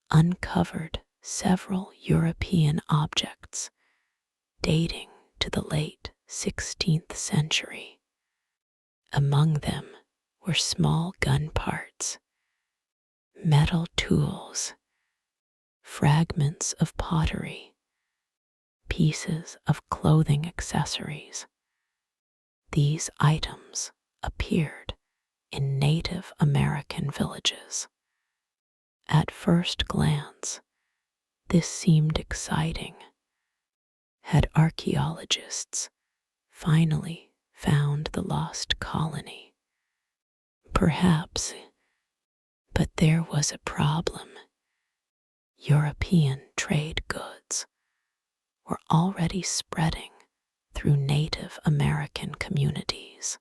uncovered several European objects dating to the late 16th century. Among them were small gun parts, metal tools, fragments of pottery, pieces of clothing accessories. These items appeared in Native American villages. At first glance, this seemed exciting. Had archaeologists finally found the lost colony? Perhaps, but there was a problem. European trade goods were already spreading through Native American communities.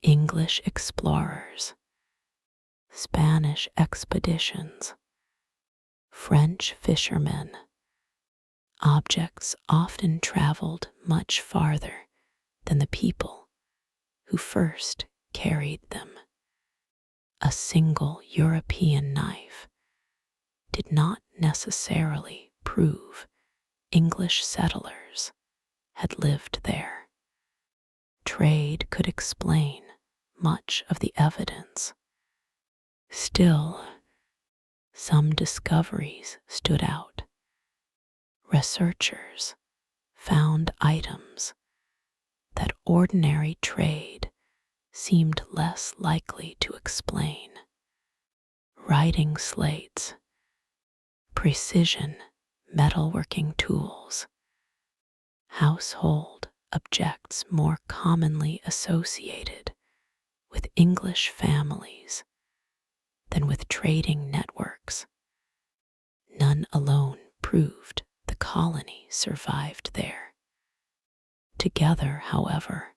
English explorers, Spanish expeditions, French fishermen. Objects often traveled much farther than the people who first carried them. A single European knife did not necessarily prove English settlers had lived there. Trade could explain much of the evidence. Still, some discoveries stood out. Researchers found items that ordinary trade seemed less likely to explain. Writing slates, precision metalworking tools, household objects more commonly associated with English families than with trading networks. None alone proved the colony survived there. Together, however,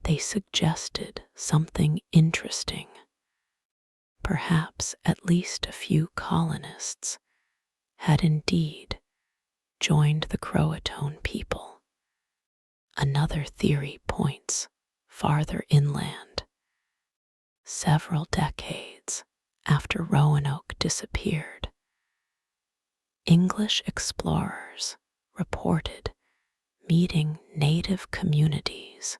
they suggested something interesting. Perhaps at least a few colonists had indeed joined the Croatoan people. Another theory points farther inland. Several decades after Roanoke disappeared, English explorers reported meeting native communities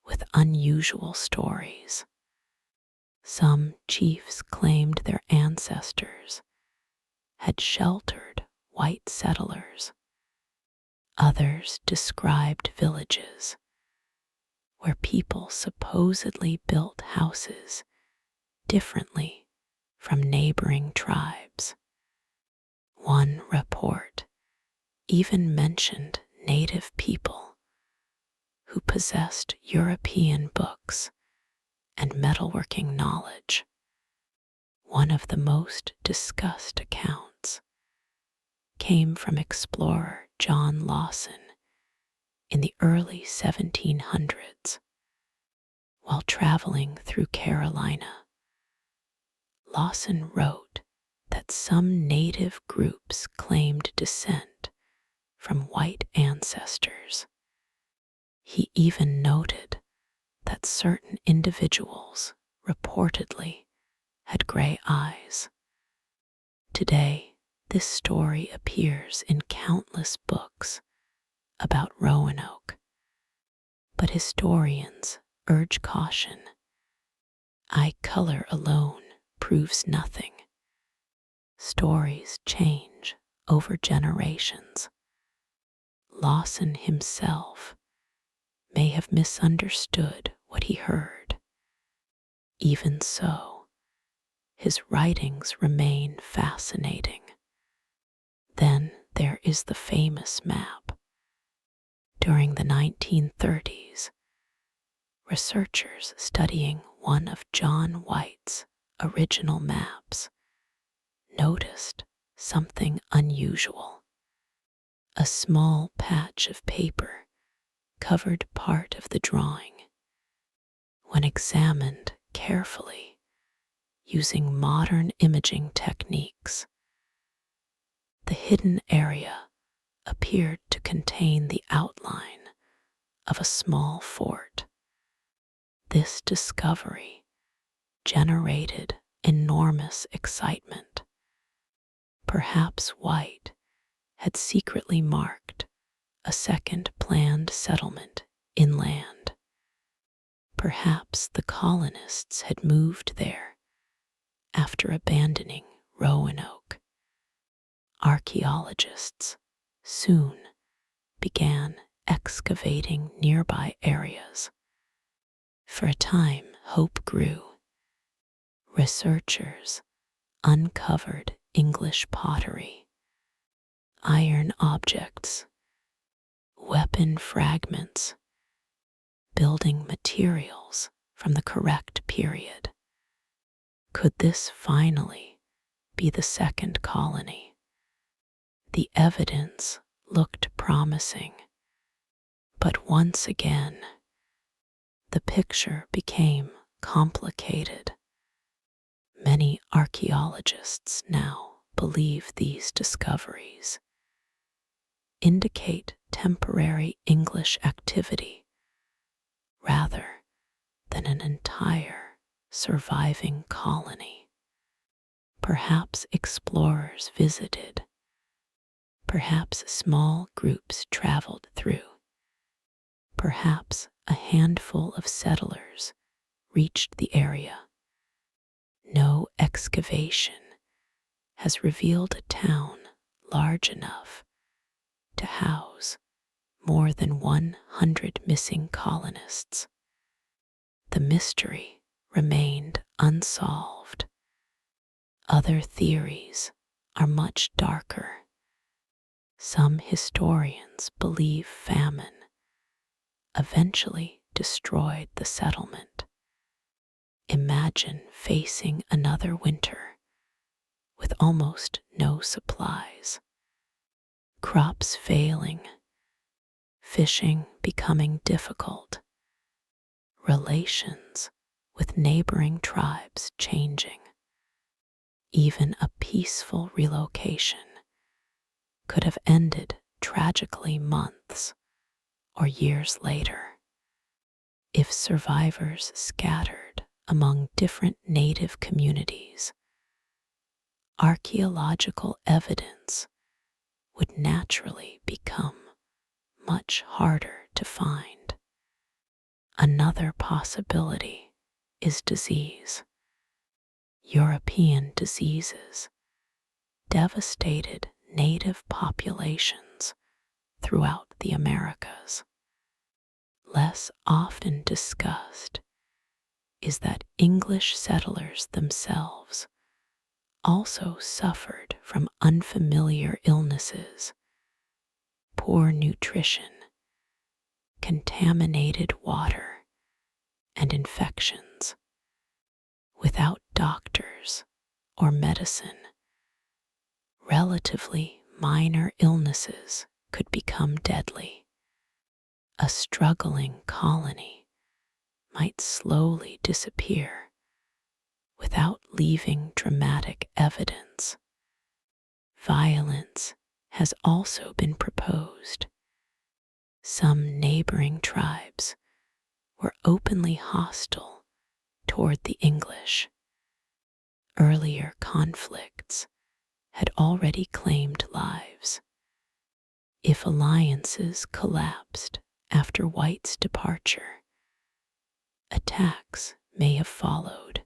with unusual stories. Some chiefs claimed their ancestors had sheltered white settlers. Others described villages where people supposedly built houses differently from neighboring tribes. One report even mentioned native people who possessed European books and metalworking knowledge. One of the most discussed accounts came from explorer John Lawson in the early 1700s. While traveling through Carolina, Lawson wrote that some native groups claimed descent from white ancestors. He even noted that certain individuals reportedly had gray eyes. Today, this story appears in countless books about Roanoke, but historians urge caution. Eye color alone proves nothing. Stories change over generations. Lawson himself may have misunderstood what he heard. Even so, his writings remain fascinating. Then there is the famous map. During the 1930s, researchers studying one of John White's original maps noticed something unusual. A small patch of paper covered part of the drawing. When examined carefully using modern imaging techniques, the hidden area appeared to contain the outline of a small fort. This discovery generated enormous excitement. Perhaps White had secretly marked a second planned settlement inland. Perhaps the colonists had moved there after abandoning Roanoke. Archaeologists soon began excavating nearby areas. For a time, hope grew. Researchers uncovered English pottery, iron objects, weapon fragments, building materials from the correct period. Could this finally be the second colony? The evidence looked promising, but once again, the picture became complicated. Many archaeologists now believe these discoveries indicate temporary English activity rather than an entire surviving colony. Perhaps explorers visited, perhaps small groups traveled through, perhaps a handful of settlers reached the area. No excavation has revealed a town large enough to house more than 100 missing colonists. The mystery remained unsolved. Other theories are much darker. Some historians believe famine eventually destroyed the settlement. Imagine facing another winter with almost no supplies, crops failing, fishing becoming difficult, relations with neighboring tribes changing. Even a peaceful relocation could have ended tragically months or years later. If survivors scattered among different native communities, archaeological evidence would naturally become much harder to find. Another possibility is disease. European diseases devastated native populations throughout the Americas. Less often discussed is that English settlers themselves also suffered from unfamiliar illnesses, poor nutrition, contaminated water, and infections. Without doctors or medicine, relatively minor illnesses could become deadly. A struggling colony might slowly disappear without leaving dramatic evidence. Violence has also been proposed. Some neighboring tribes were openly hostile toward the English. Earlier conflicts had already claimed lives. If alliances collapsed after White's departure, attacks may have followed.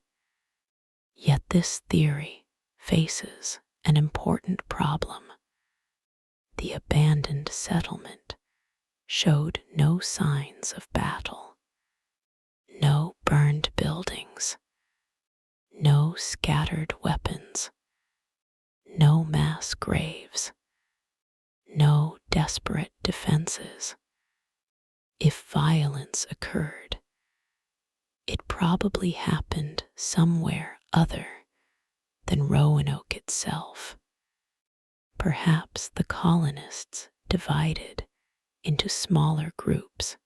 Yet this theory faces an important problem. The abandoned settlement showed no signs of battle, no burned buildings, no scattered weapons, no mass graves, no desperate defenses. If violence occurred, it probably happened somewhere other than Roanoke itself. Perhaps the colonists divided into smaller groups.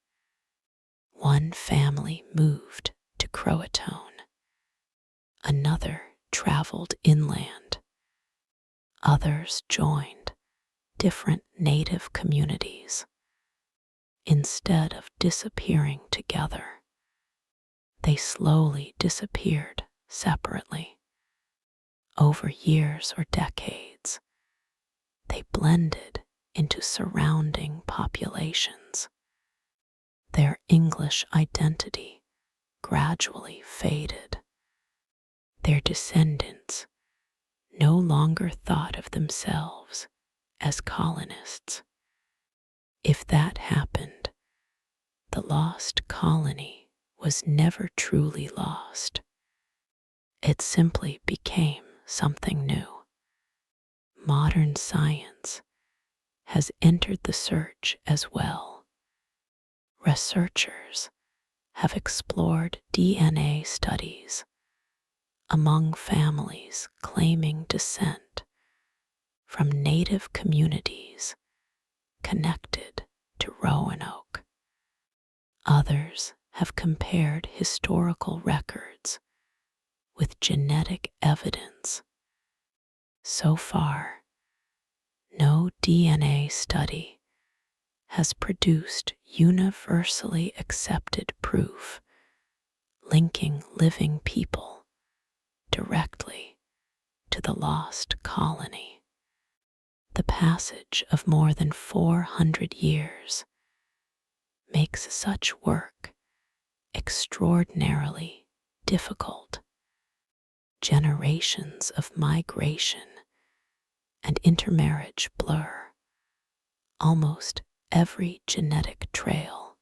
One family moved to Croatoan, another traveled inland, others joined different native communities. Instead of disappearing together, they slowly disappeared separately. Over years or decades, they blended into surrounding populations. Their English identity gradually faded. Their descendants no longer thought of themselves as colonists. If that happened, the lost colony was never truly lost. It simply became something new. Modern science has entered the search as well. Researchers have explored DNA studies among families claiming descent from native communities connected to Roanoke. Others have compared historical records with genetic evidence. So far, no DNA study has produced universally accepted proof linking living people directly to the lost colony. The passage of more than 400 years makes such work extraordinarily difficult. Generations of migration and intermarriage blur almost every genetic trail.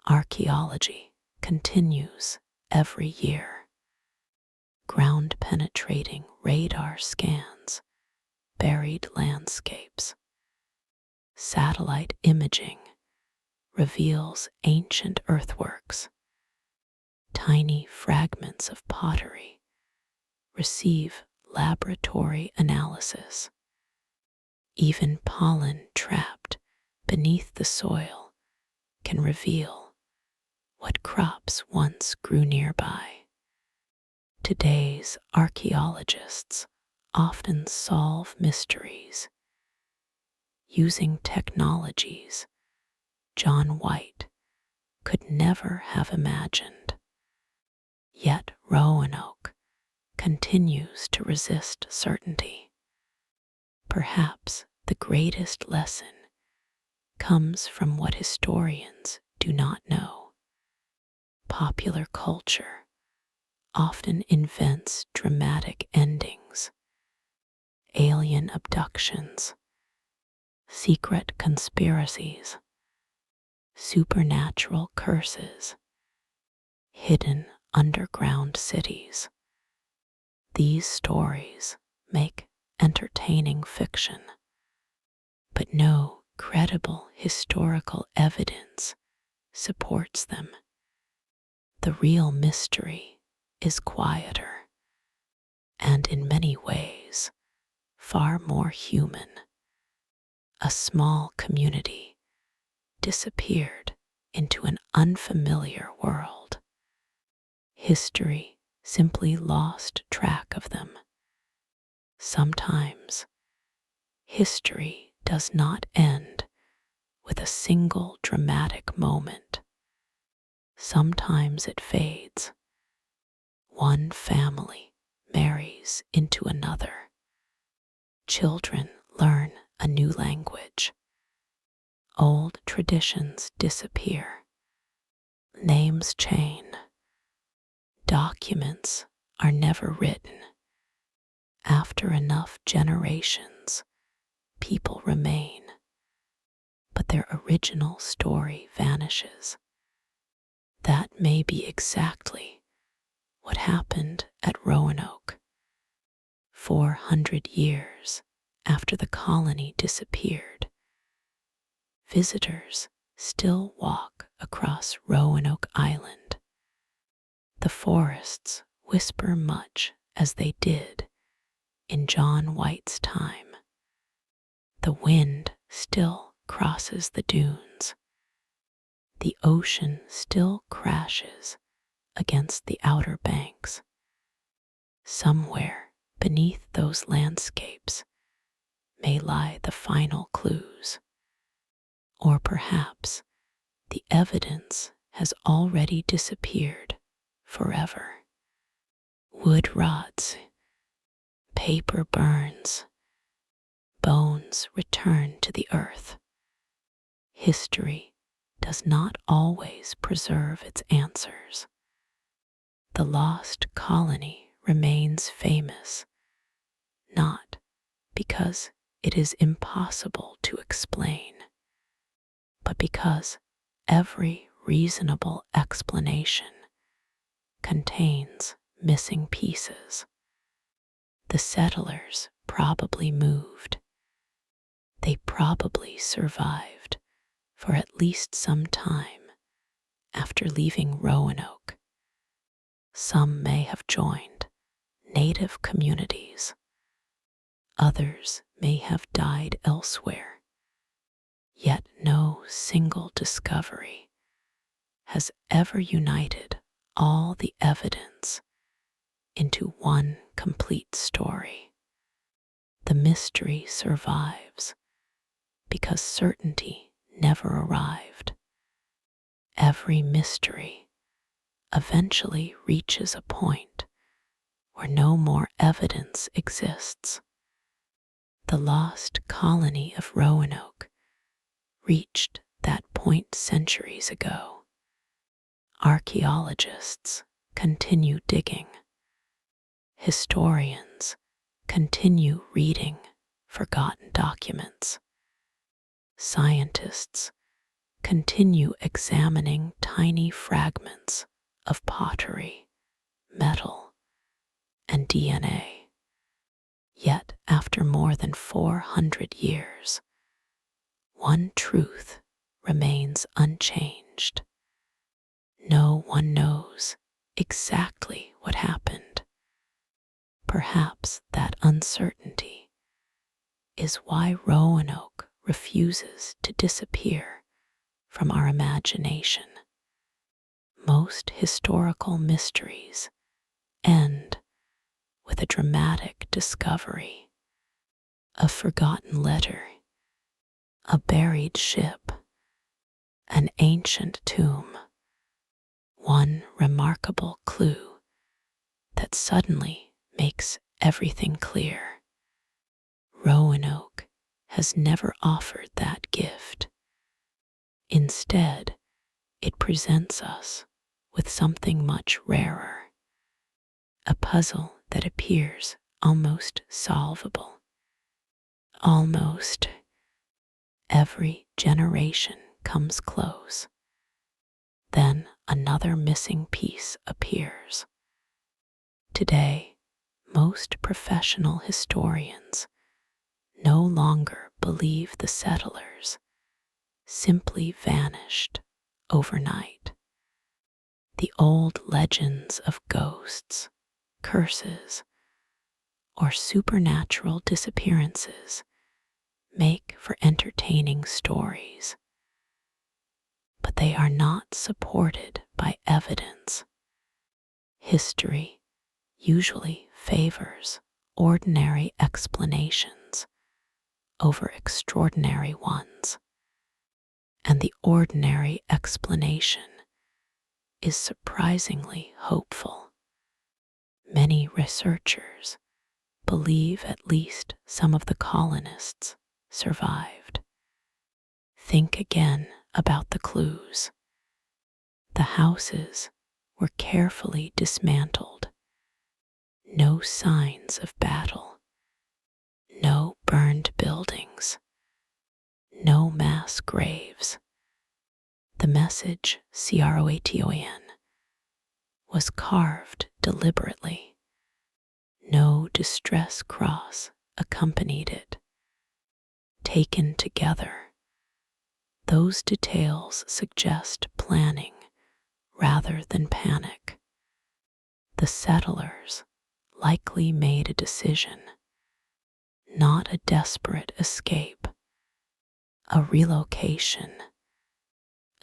Archaeology continues every year. Ground-penetrating radar scans buried landscapes. Satellite imaging reveals ancient earthworks. Tiny fragments of pottery receive laboratory analysis. Even pollen trapped beneath the soil can reveal what crops once grew nearby. Today's archaeologists often solve mysteries using technologies John White could never have imagined. Yet Roanoke continues to resist certainty. Perhaps the greatest lesson comes from what historians do not know. Popular culture often invents dramatic endings, alien abductions, secret conspiracies, supernatural curses, hidden underground cities. These stories make entertaining fiction, but no credible historical evidence supports them. The real mystery is quieter, and in many ways, far more human. A small community disappeared into an unfamiliar world. History simply lost track of them. Sometimes, history does not end with a single dramatic moment. Sometimes it fades. One family marries into another. Children learn a new language. Old traditions disappear. Names change. Documents are never written. After enough generations, people remain, but their original story vanishes. That may be exactly what happened at Roanoke. 400 years after the colony disappeared, visitors still walk across Roanoke Island. The forests whisper much as they did in John White's time. The wind still crosses the dunes. The ocean still crashes against the outer banks. Somewhere beneath those landscapes may lie the final clues, or perhaps the evidence has already disappeared forever. Wood rots, paper burns, bones return to the earth. History does not always preserve its answers. The lost colony remains famous, not because it is impossible to explain, but because every reasonable explanation contains missing pieces. The settlers probably moved. They probably survived for at least some time after leaving Roanoke. Some may have joined native communities. Others may have died elsewhere. Yet no single discovery has ever united all the evidence into one complete story. The mystery survives because certainty never arrived. Every mystery eventually reaches a point where no more evidence exists. The lost colony of Roanoke reached that point centuries ago. Archaeologists continue digging. Historians continue reading forgotten documents. Scientists continue examining tiny fragments of pottery, metal, and DNA. Yet after more than 400 years, one truth remains unchanged. No one knows exactly what happened. Perhaps that uncertainty is why Roanoke refuses to disappear from our imagination. Most historical mysteries end with a dramatic discovery, a forgotten letter, a buried ship, an ancient tomb, one remarkable clue that suddenly makes everything clear. Roanoke has never offered that gift. Instead, it presents us with something much rarer, a puzzle that appears almost solvable. Almost every generation comes close. Then another missing piece appears. Today, most professional historians no longer believe the settlers simply vanished overnight. The old legends of ghosts, curses, or supernatural disappearances make for entertaining stories, but they are not supported by evidence. History usually favors ordinary explanations over extraordinary ones, and the ordinary explanation is surprisingly hopeful. Many researchers believe at least some of the colonists survived. Think again about the clues. The houses were carefully dismantled. No signs of battle. No burned buildings. No mass graves. The message CROATON was carved deliberately. No distress cross accompanied it. Taken together, Those details suggest planning rather than panic. The settlers likely made a decision, not a desperate escape, a relocation.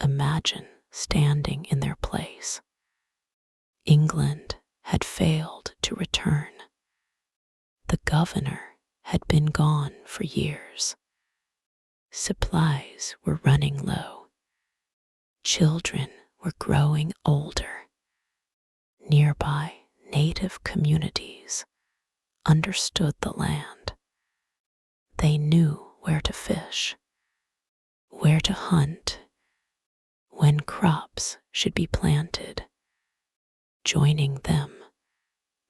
Imagine standing in their place. England had failed to return. The governor had been gone for years. Supplies were running low. Children were growing older. Nearby native communities understood the land. They knew where to fish, where to hunt, when crops should be planted. Joining them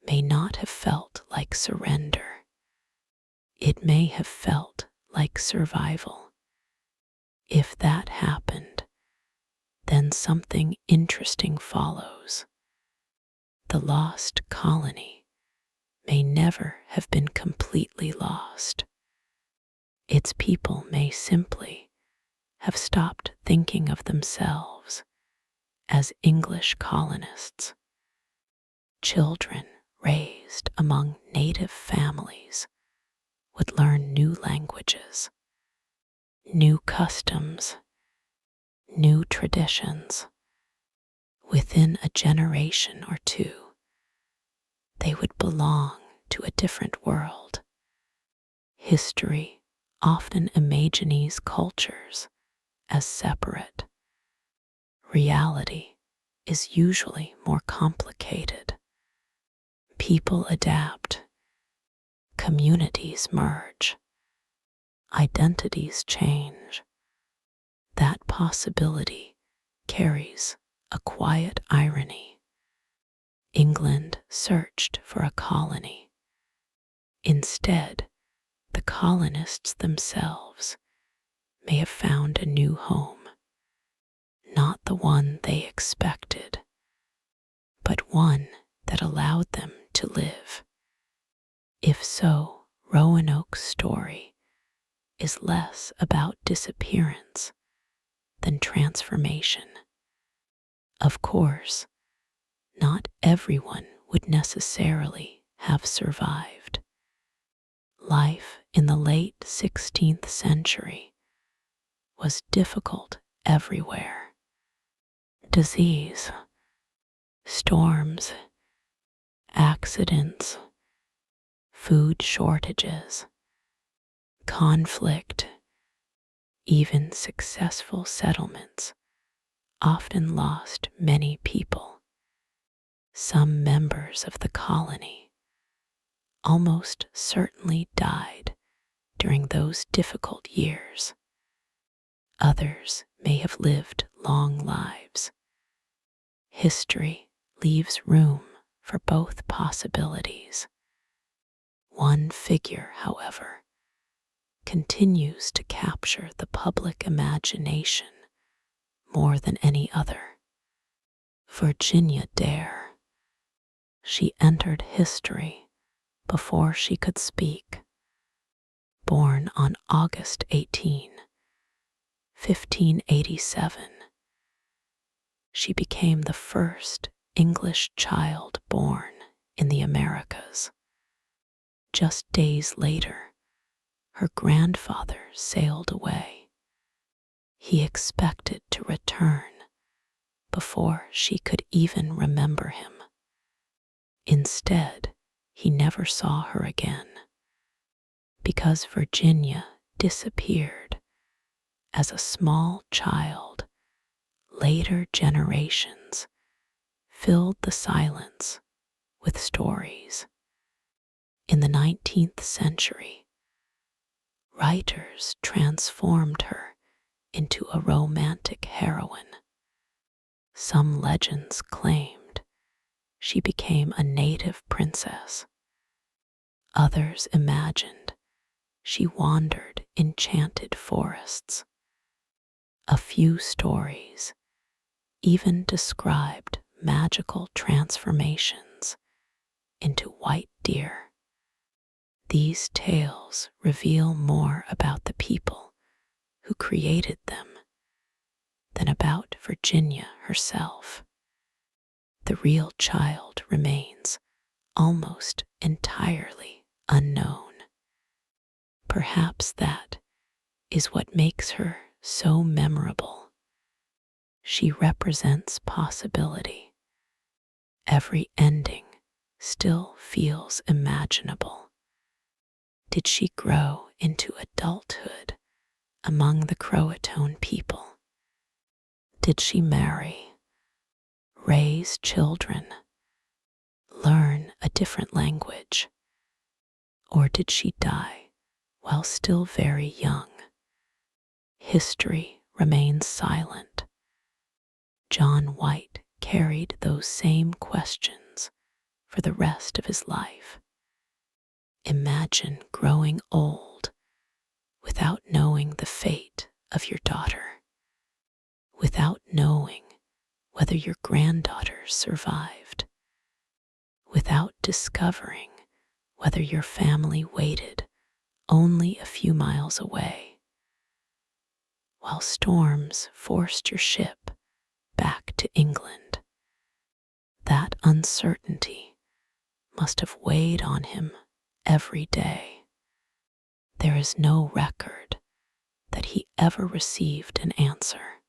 may not have felt like surrender. It may have felt like survival. If that happened, then something interesting follows. The lost colony may never have been completely lost. Its people may simply have stopped thinking of themselves as English colonists. Children raised among native families would learn new languages, new customs, new traditions. Within a generation or two, they would belong to a different world. History often imagines cultures as separate. Reality is usually more complicated. People adapt, communities merge, identities change. That possibility carries a quiet irony. England searched for a colony. Instead, the colonists themselves may have found a new home, not the one they expected, but one that allowed them to live. If so, Roanoke's story is less about disappearance than transformation. Of course, not everyone would necessarily have survived. Life in the late 16th century was difficult everywhere. Disease, storms, accidents, food shortages, conflict, even successful settlements often lost many people. Some members of the colony almost certainly died during those difficult years. Others may have lived long lives. History leaves room for both possibilities. One figure, however, continues to capture the public imagination more than any other. Virginia Dare. She entered history before she could speak. Born on August 18, 1587, she became the first English child born in the Americas. Just days later, her grandfather sailed away. He expected to return before she could even remember him. Instead, he never saw her again, because Virginia disappeared as a small child. Later generations filled the silence with stories. In the 19th century, writers transformed her into a romantic heroine. Some legends claimed she became a native princess. Others imagined she wandered enchanted forests. A few stories even described magical transformations into white deer. These tales reveal more about the people who created them Virginia herself. The real child remains almost entirely unknown. Perhaps that is what makes her so memorable. She represents possibility. Every ending still feels imaginable. Did she grow into adulthood among the Croatoan people? Did she marry, raise children, learn a different language? Or did she die while still very young? History remains silent. John White carried those same questions for the rest of his life. Imagine growing old without knowing the fate of your daughter, without knowing whether your granddaughter survived, without discovering whether your family waited only a few miles away, while storms forced your ship back to England. That uncertainty must have weighed on him every day. There is no record that he ever received an answer.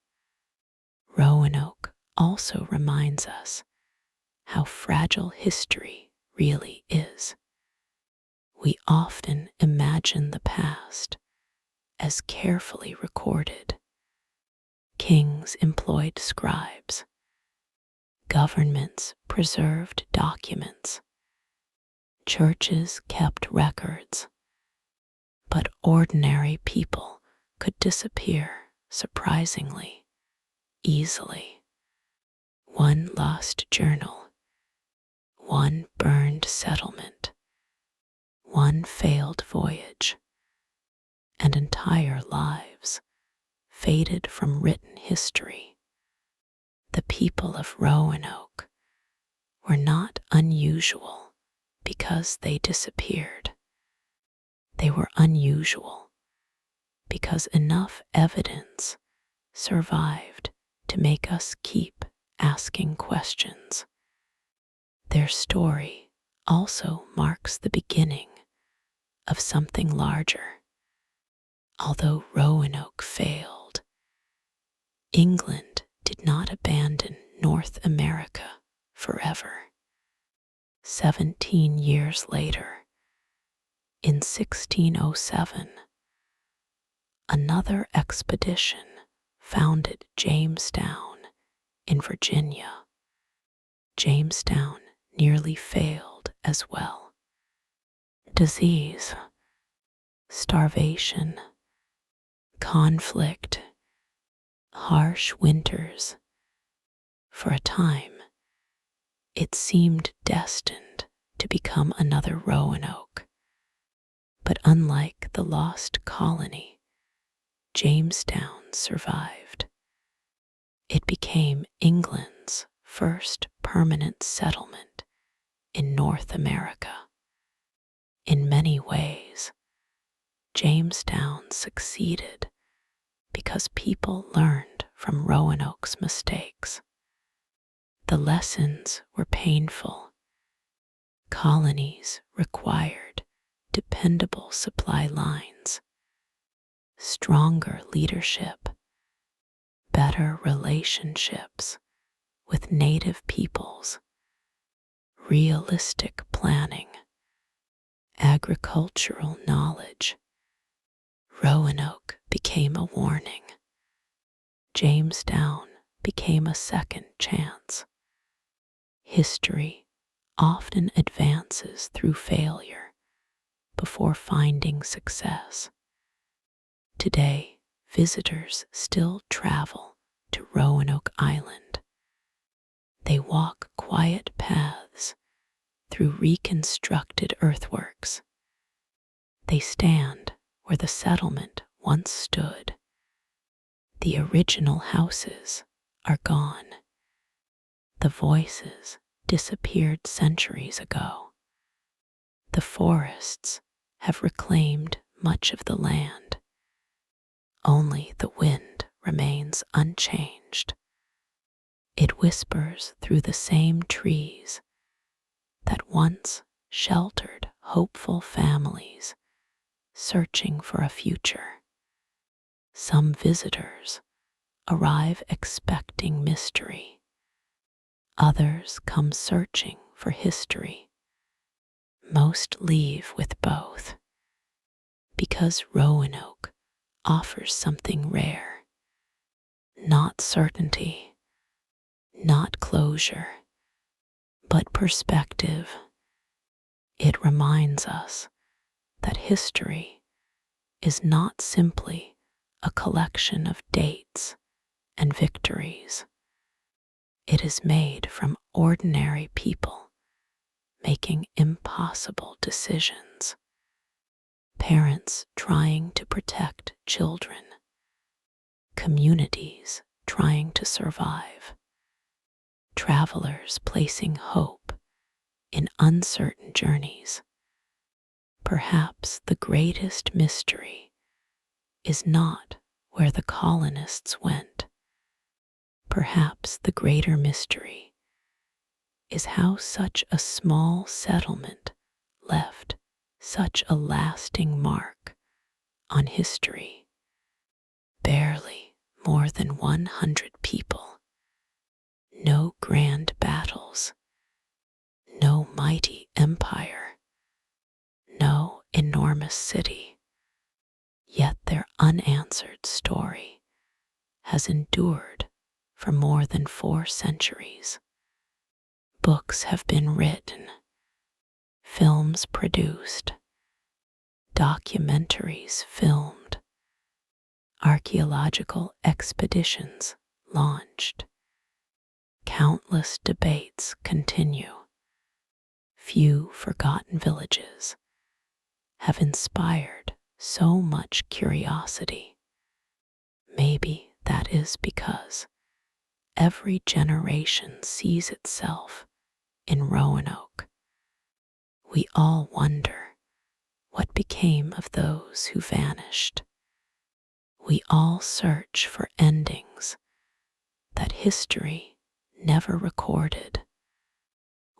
Roanoke also reminds us how fragile history really is. We often imagine the past as carefully recorded. Kings employed scribes. Governments preserved documents. Churches kept records. But ordinary people could disappear surprisingly easily. One lost journal, one burned settlement, one failed voyage, and entire lives faded from written history. The people of Roanoke were not unusual because they disappeared. They were unusual because enough evidence survived to make us keep asking questions. Their story also marks the beginning of something larger. Although Roanoke failed, England did not abandon North America forever. 17 years later, in 1607, another expedition founded Jamestown in Virginia. Jamestown nearly failed as well. Disease, starvation, conflict, harsh winters. For a time, it seemed destined to become another Roanoke. But unlike the lost colony, Jamestown survived. It became England's first permanent settlement in North America. In many ways, Jamestown succeeded because people learned from Roanoke's mistakes. The lessons were painful. Colonies required dependable supply lines, stronger leadership, better relationships with native peoples, realistic planning, agricultural knowledge. Roanoke became a warning. Jamestown became a second chance. History often advances through failure before finding success. Today, visitors still travel to Roanoke Island. They walk quiet paths through reconstructed earthworks. They stand where the settlement once stood. The original houses are gone. The voices disappeared centuries ago. The forests have reclaimed much of the land. Only the wind remains unchanged. whispers through the same trees that once sheltered hopeful families searching for a future. Some visitors arrive expecting mystery. Others come searching for history. Most leave with both, because Roanoke offers something rare. Not certainty, not closure, but perspective. It reminds us that history is not simply a collection of dates and victories. It is made from ordinary people making impossible decisions, parents trying to protect children, communities trying to survive, travelers placing hope in uncertain journeys. Perhaps the greatest mystery is not where the colonists went. Perhaps the greater mystery is how such a small settlement left such a lasting mark on history. Barely more than 100 people, no grand battles, no mighty empire, no enormous city, yet their unanswered story has endured for more than 4 centuries. Books have been written, films produced, documentaries filmed, archaeological expeditions launched. Countless debates continue. Few forgotten villages have inspired so much curiosity. Maybe that is because every generation sees itself in Roanoke. We all wonder what became of those who vanished. We all search for endings that history never recorded.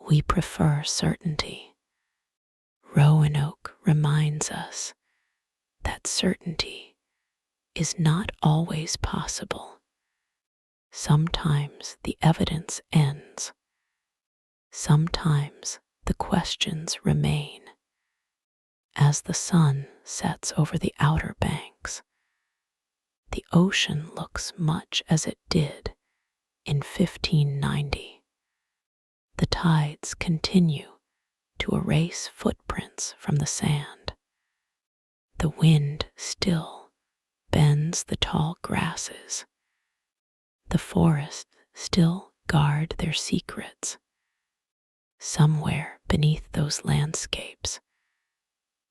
We prefer certainty. Roanoke reminds us that certainty is not always possible. Sometimes the evidence ends. Sometimes the questions remain. As the sun sets over the Outer Banks, the ocean looks much as it did in 1590. The tides continue to erase footprints from the sand. The wind still bends the tall grasses. The forests still guard their secrets. Somewhere beneath those landscapes,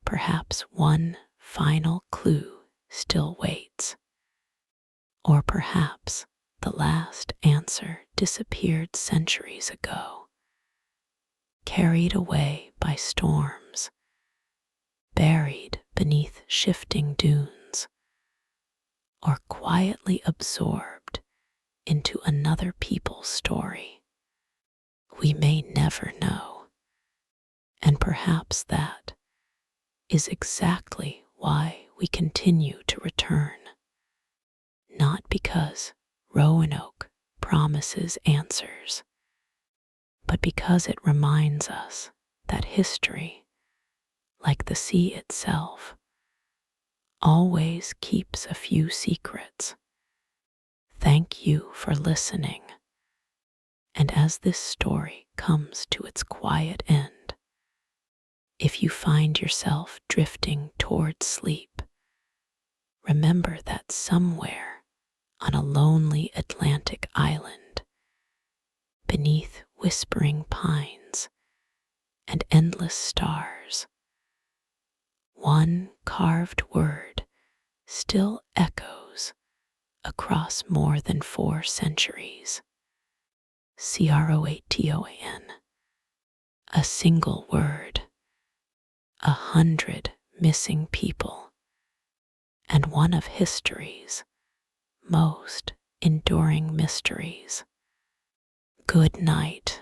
perhaps one final clue still waits. Or perhaps the last answer disappeared centuries ago, carried away by storms, buried beneath shifting dunes, or quietly absorbed into another people's story. We may never know, and perhaps that is exactly why we continue to return. Not because Roanoke promises answers, but because it reminds us that history, like the sea itself, always keeps a few secrets. Thank you for listening. And as this story comes to its quiet end, if you find yourself drifting toward sleep, remember that somewhere on a lonely Atlantic island, beneath whispering pines and endless stars, one carved word still echoes across more than 4 centuries. Croatan. A single word, 100 missing people, and one of history's most enduring mysteries. good night.